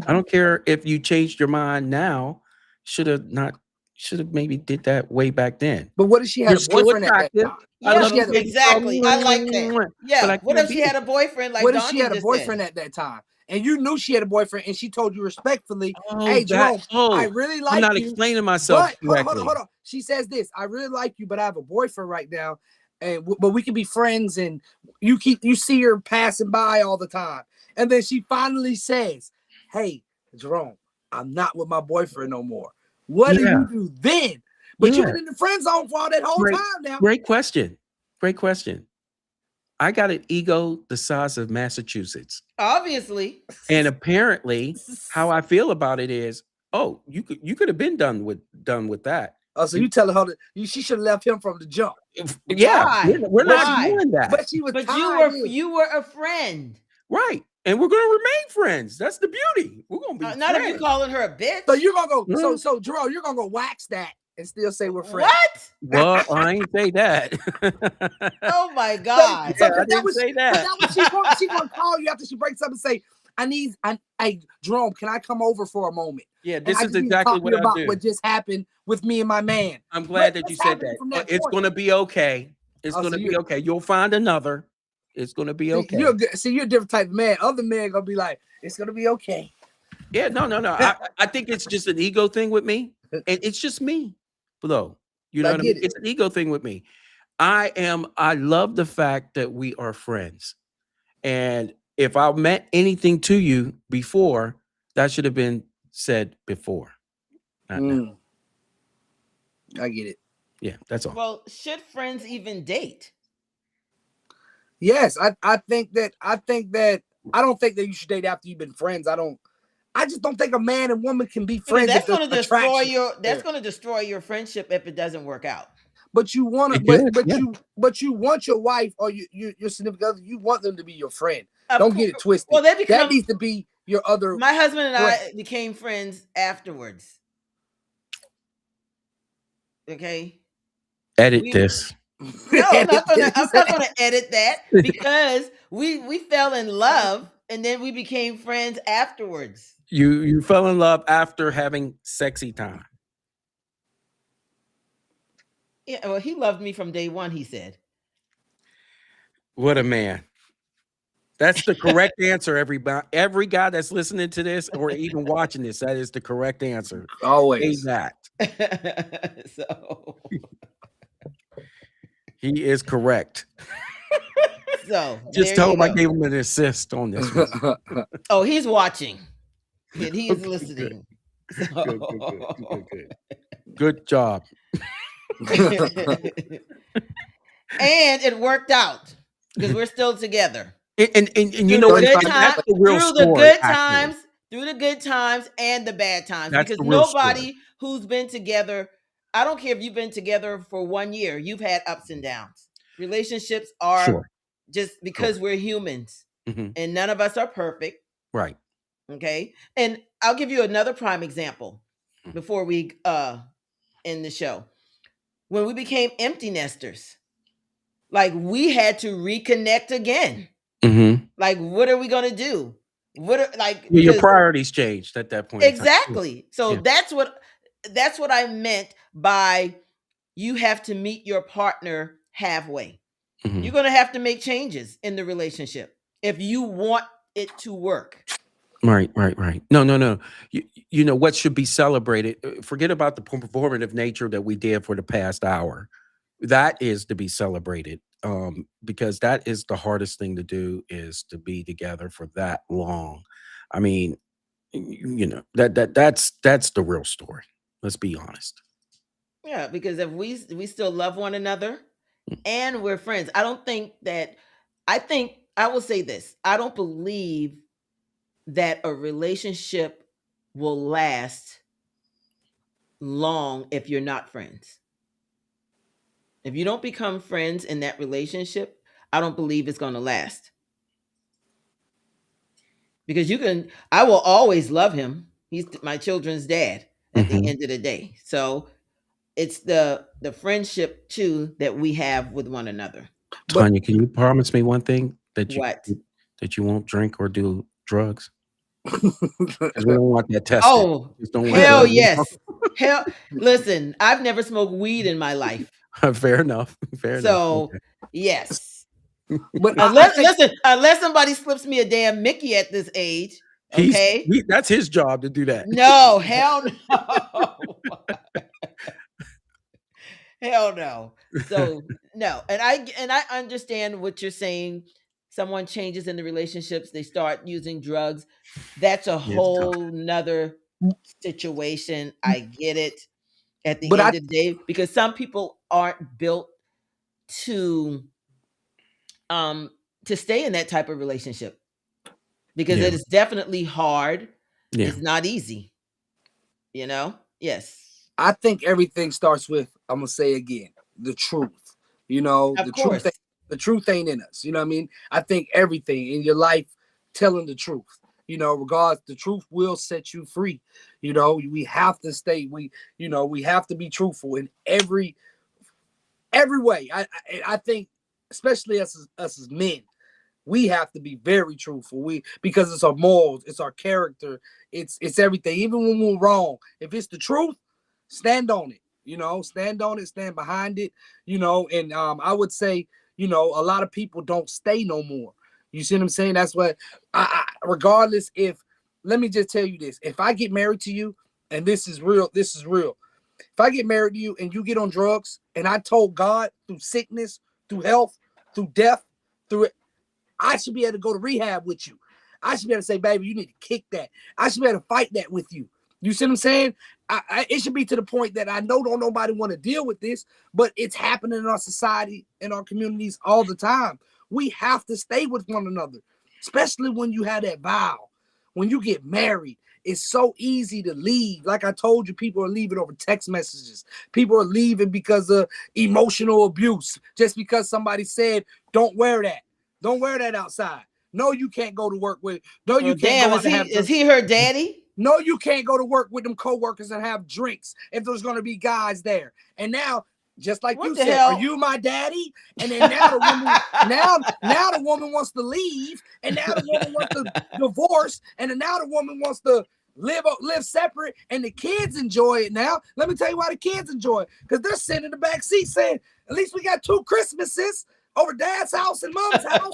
I don't care if you changed your mind now. Should have maybe did that way back then. But what if she had a boyfriend at that time? Yeah, exactly. I like that. Yeah. What if she had a boyfriend like What if Dondi she had a boyfriend at that time? And you knew she had a boyfriend and she told you respectfully, hey, Jerome, I really like you. I'm not explaining myself correctly. Hold on. She says this, I really like you, but I have a boyfriend right now. But we can be friends and you see her passing by all the time. And then she finally says, hey, Jerome, I'm not with my boyfriend no more. What do you do then? But you've been in the friend zone for all that whole time now. Great question. I got an ego the size of Massachusetts. Obviously. And apparently, how I feel about it is, you could have been done with that. Oh, so you telling her that she should have left him from the jump? Yeah, we're not doing that. But she was. But you were a friend, right? And we're gonna remain friends. That's the beauty. We're gonna be not friends. if you calling her a bitch. So you're gonna go. So Jerome, you're gonna go wax that and still say we're friends. What? Well, I ain't say that. Oh my God! I didn't say that. But she gonna call you after she breaks up and say, "Hey, Jerome, can I come over for a moment?" Yeah, this is exactly what I do. What just happened with me and my man. I'm glad that you said that. It's gonna be okay. It's gonna be okay. You'll find another. It's gonna be okay. You're a different type of man. Other men gonna be like, it's gonna be okay. Yeah, no. I think it's just an ego thing with me, and it's just me, though. You know what I mean? It's an ego thing with me. I love the fact that we are friends, and if I meant anything to you before, that should have been said before. Not now. I get it. Yeah, that's all. Well, should friends even date? Yes, I think that I don't think that you should date after you've been friends. I just don't think a man and woman can be Because friends if there's attraction that's there. going to destroy your friendship if it doesn't work out. But you want to, It could, yeah. but you want your wife or your significant other. You want them to be your friend. Of Don't course. get it twisted. Well, they That become needs to be your other. my husband and friend. I became friends afterwards. Okay. Edit this. No, I'm not gonna edit that because we fell in love and then we became friends afterwards. You fell in love after having sexy time. Yeah, well, he loved me from day one, he said. What a man. That's the correct answer, everybody. Every guy that's listening to this or even watching this, that is the correct answer. Always. Say that. So He is correct. so Just there tell you him I go. gave him an assist on this one. Oh, he's watching. And he is Okay, listening. Good. Good job. And it worked out because we're still together. And you Through know the what? good That's times, the real through story. the good actually. times, through the good times and the bad times. That's Because the real nobody story. who's been together, I don't care if you've been together for 1 year, you've had ups and downs. Relationships are Sure. just because we're humans Mhm. and none of us are perfect. Right. Okay. And I'll give you another prime example before we end the show. When we became empty nesters, like we had to reconnect again. Mm-hmm. Like, what are we gonna do? What are like Your because priorities changed at that point. in time. exactly. So Yeah. that's what I meant by you have to meet your partner halfway. Mhm. You're gonna have to make changes in the relationship if you want it to work. Right. No. You know what should be celebrated? Forget about the performative nature that we did for the past hour. That is to be celebrated, because that is the hardest thing to do is to be together for that long. I mean, you know that's the real story. Let's be honest. Yeah, because if we still love one another and we're friends, I think I will say this. I don't believe that a relationship will last long if you're not friends. If you don't become friends in that relationship, I don't believe it's going to last. Because I will always love him. He's my children's dad at the Mhm. end of the day. So it's the friendship too that we have with one another. But Tonya, can you promise me one thing What? that you won't drink or do drugs? Because we don't want that tested. Oh, Just don't want hell that. yes. Hell, listen, I've never smoked weed in my life. Fair enough. Fair enough. So, Okay. yes. but Unless somebody slips me a damn Mickey at this age, okay? That's his job to do that. No, hell no. Hell no. So, no. And I understand what you're saying. Someone changes in the relationships, they start using drugs. That's a It's tough. whole nother situation. I get it at the But end of the day because some people aren't built to stay in that type of relationship because Yeah. it is definitely hard. Yeah. It's not easy. Yes. I think everything starts with, I'm gonna say again, the truth. You know, Of course. The truth ain't in us. You know what I mean? I think everything in your life, telling the truth. You know, regardless, the truth will set you free. You know, we have to we have to be truthful in every way. I think, especially us as men, we have to be very truthful. Because it's our morals, it's our character, it's everything. Even when we're wrong, if it's the truth, stand on it. Stand on it, stand behind it. And I would say, a lot of people don't stay no more. You see what I'm saying? That's what regardless let me just tell you this. If I get married to you, and this is real. If I get married to you and you get on drugs, and I told God through sickness, through health, through death, through it, I should be able to go to rehab with you. I should be able to say, baby, you need to kick that. I should be able to fight that with you. You see what I'm saying? It should be to the point that I know don't nobody want to deal with this, but it's happening in our society, in our communities all the time, We have to stay with one another, especially when you have that vow. When you get married, it's so easy to leave. Like I told you, people are leaving over text messages. People are leaving because of emotional abuse. Just because somebody said, don't wear that. Don't wear that outside. No, you can't go to work with. No, you can't go out to have. Is he her daddy? No, you can't go to work with them coworkers and have drinks if there's going to be guys there. And now, just like you said, are you my daddy? And then now the woman, now the woman wants to leave, and now the woman wants to divorce, and then now the woman wants to live separate, and the kids enjoy it now. Let me tell you why the kids enjoy it, because they're sitting in the back seat saying, at least we got 2 Christmases over dad's house and mom's house.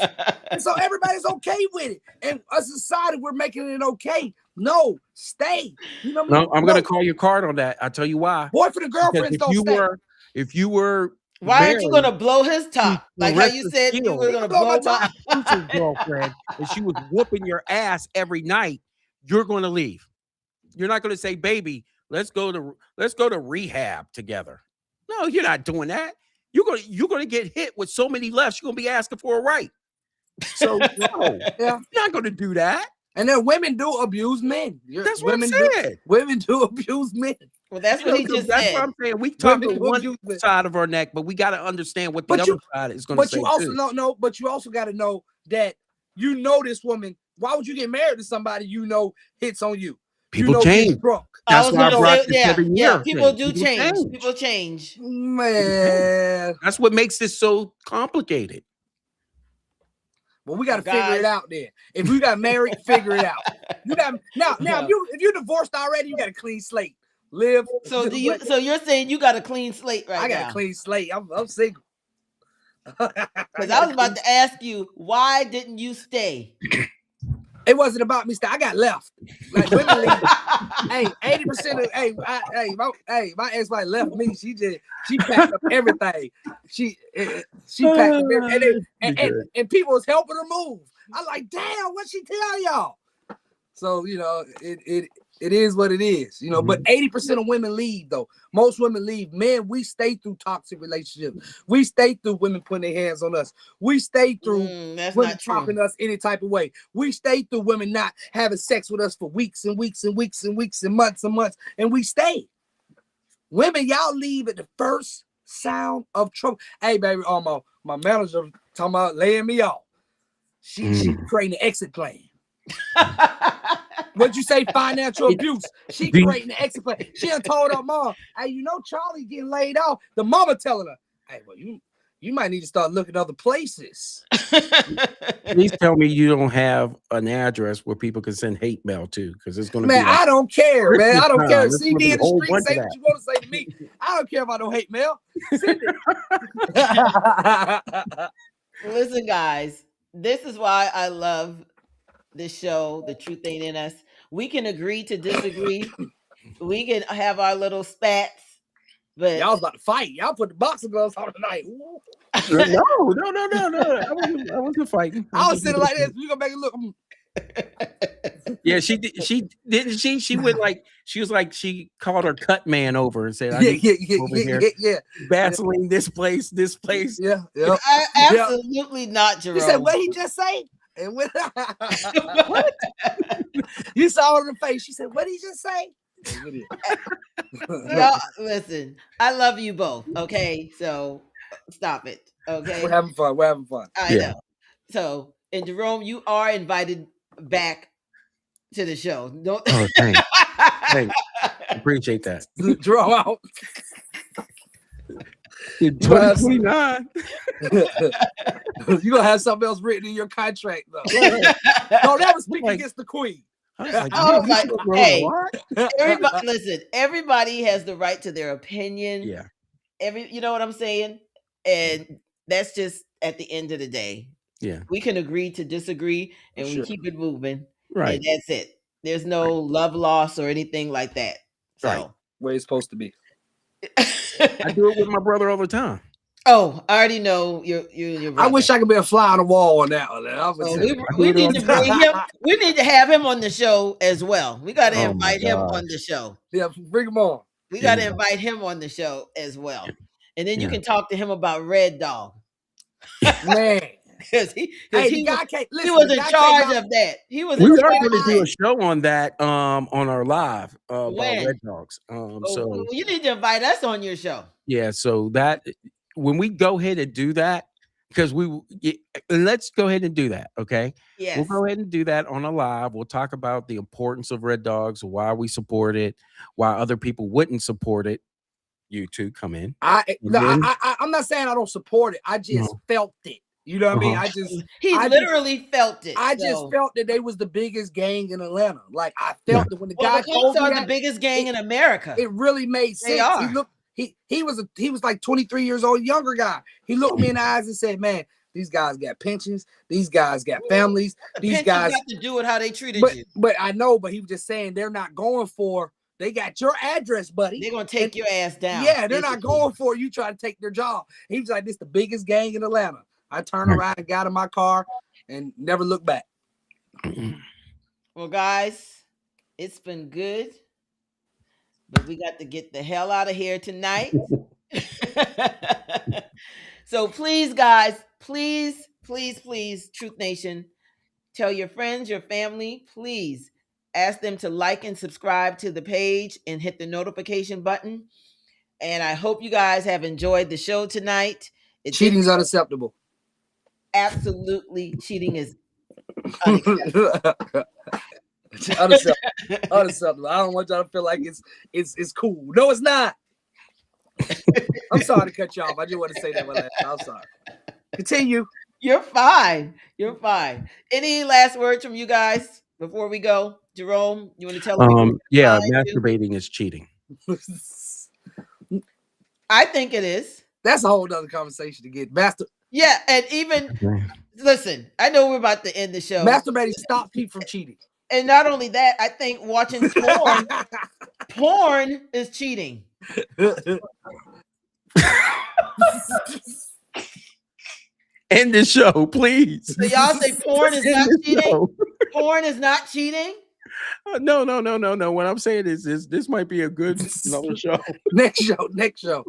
And so everybody's okay with it. And as a society, we're making it okay. No, stay. You know what I mean? No, I'm gonna call your card on that. I'll tell you why. Boyfriend and girlfriends don't stay. If you were why aren't you gonna blow his top? Like how you said you were gonna blow my girlfriend and she was whooping your ass every night, you're gonna leave. You're not gonna say, baby, let's go to rehab together. No, you're not doing that. You're gonna get hit with so many lefts, you're gonna be asking for a right. So no, you're not gonna do that. And then women do abuse men. That's what I'm saying. Women do abuse men. Well, that's what he just that's said. What I'm saying. We talk to one side of our neck, but we got to understand what the other side is going to say. But you also don't know. But you also got to know that you know this woman. Why would you get married to somebody you know hits on you? People change. Drunk. That's why I brought this every year. Yeah, people do change. People change. Man, that's what makes this so complicated. But we got to figure it out then. If you got married, figure it out. You got now. If you're divorced already, you got a clean slate. Live. So So you're saying you got a clean slate right now? I got a clean slate. I'm single. Because I was about to ask you, why didn't you stay? It wasn't about me staying. I got left. Like women leave. Hey, 80% of my ex-wife left me. She packed up everything. She packed up everything. And people was helping her move. I'm like, damn, what she tell y'all? So it is what it is, But 80% of women leave, though. Most women leave. Men, we stay through toxic relationships. We stay through women putting their hands on us. We stay through women talking to us any type of way. We stay through women not having sex with us for weeks and weeks and weeks and weeks and months, and we stay. Women, y'all leave at the first sound of trouble. Hey, baby, my manager talking about laying me off. She creating an exit plan. What'd you say? Financial abuse. She creating the exit plan. She done told her mom, hey, Charlie getting laid off. The mama telling her, hey, well, you might need to start looking other places. Please tell me you don't have an address where people can send hate mail to, because it's going to be I don't care, man. I don't care. CD in the street, say what you want to say to me. I don't care about no hate mail. Send it. Listen, guys, this is why I love this show, The Truth Ain't in Us. We can agree to disagree. We can have our little spats, but y'all was about to fight. Y'all put the boxing gloves on tonight. No. I wasn't fighting. I was sitting like this. You gonna make it look. Yeah, she did. She didn't. She went like she was like she called her cut man over and said, "Yeah, Vaseline this place. Yeah. Absolutely not, Jerome." He said, "What he just say?" And what? You saw her in the face. She said, "What did he just say?" Y'all, listen, I love you both. Okay, so stop it. Okay, we're having fun. I know. So, and Jerome, you are invited back to the show. Don't. Oh, thanks. Appreciate that. Jerome out. 2029. You're gonna have something else written in your contract, though. Don't ever speak against the queen. Hey, everybody, listen, everybody has the right to their opinion. Yeah. You know what I'm saying? And that's just at the end of the day. Yeah. We can agree to disagree and we keep it moving. Right. And that's it. There's no love loss or anything like that. So right. Where it's supposed to be. I do it with my brother all the time. Oh, I already know you're I wish I could be a fly on the wall on that one. We need to bring him. We need to have him on the show as well. We got to invite him on the show. Yeah, bring him on. We got to invite him on the show as well. And then you can talk to him about Red Dog. Man. because Hey, he the guy can't he listen. was The in guy charge came out. of that. He was We in are charge. going to do a show on that on our live about When? Red Dogs. So You need to invite us on your show. yeah, so that when we go ahead and do that, because let's go ahead and do that. Okay, we'll Yes. go ahead and do that on a live. We'll talk about the importance of Red Dogs, why we support it, why other people wouldn't support it. You two come in. And then, I'm not saying I don't support it. I just felt it. You know what I mean? He literally felt it. I just felt that they was the biggest gang in Atlanta. Like I Yeah. felt that when the Well, guy the told Cops me are that, the biggest gang in America. it really made They sense. He are. looked he was like 23 years old, younger guy. He looked me in the eyes and said, "Man, these guys got pensions. These guys got families. The These pensions guys got to do with how they treated you. But I know, but he was just saying they're not going for. They got your address, buddy. They're gonna take your ass down. Yeah, they're not going for you trying to take their job. He was like, "This the biggest gang in Atlanta." I turned around and got in my car and never looked back. Well, guys, it's been good, but we got to get the hell out of here tonight. So please, guys, please, Truth Nation, tell your friends, your family, please ask them to like and subscribe to the page and hit the notification button. And I hope you guys have enjoyed the show tonight. Cheating is unacceptable. Absolutely, cheating is unacceptable. Unacceptable. I don't want y'all to feel like it's cool. No, it's not. I'm sorry to cut you off. I just want to say that one last. I'm sorry. Continue. You're fine. You're fine. Any last words from you guys before we go? Jerome, you want to tell people? Yeah, masturbating is cheating. I think it is. That's a whole nother conversation to get. Yeah, and even listen, I know we're about to end the show. Masturbating stops people from cheating. And not only that, I think watching porn is cheating. End the show, please. So y'all say porn is not cheating? Porn is not cheating? No. What I'm saying is this might be a good another show. Next show.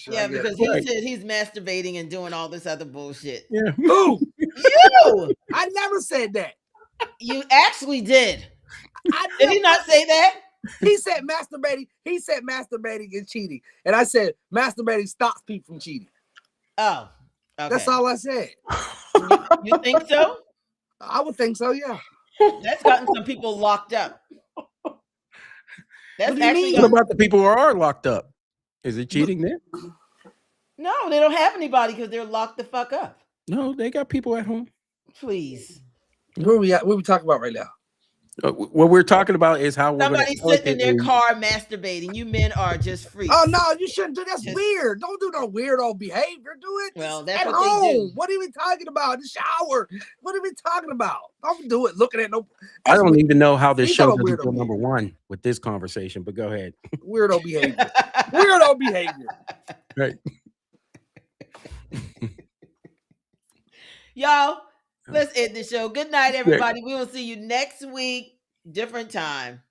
Yeah, because he said he's masturbating and doing all this other bullshit. Yeah. Who? You! I never said that. You actually did. Did he not say that? He said masturbating. He said masturbating is cheating, and I said masturbating stops people from cheating. Oh, okay. That's all I said. You think so? I would think so. Yeah. That's gotten some people locked up. That's actually. What about the people who are locked up? Is it cheating then? No, they don't have anybody because they're locked the fuck up. No, they got people at home. Please. Where we at? What we talking about right now? What we're talking about is how we're Somebody's sitting in their car masturbating. You men are just freaks. Oh no, you shouldn't do. That's weird. Don't do no weirdo behavior. Do it. Well, that's at what home. they do. What are we talking about? The shower. What are we talking about? Don't do it. Looking at no. I don't even know how this show doesn't go behavior. number one with this conversation, but go ahead. Weirdo behavior. Weirdo behavior. Right. Y'all, let's end the show. Good night, everybody. We will see you next week. Different time.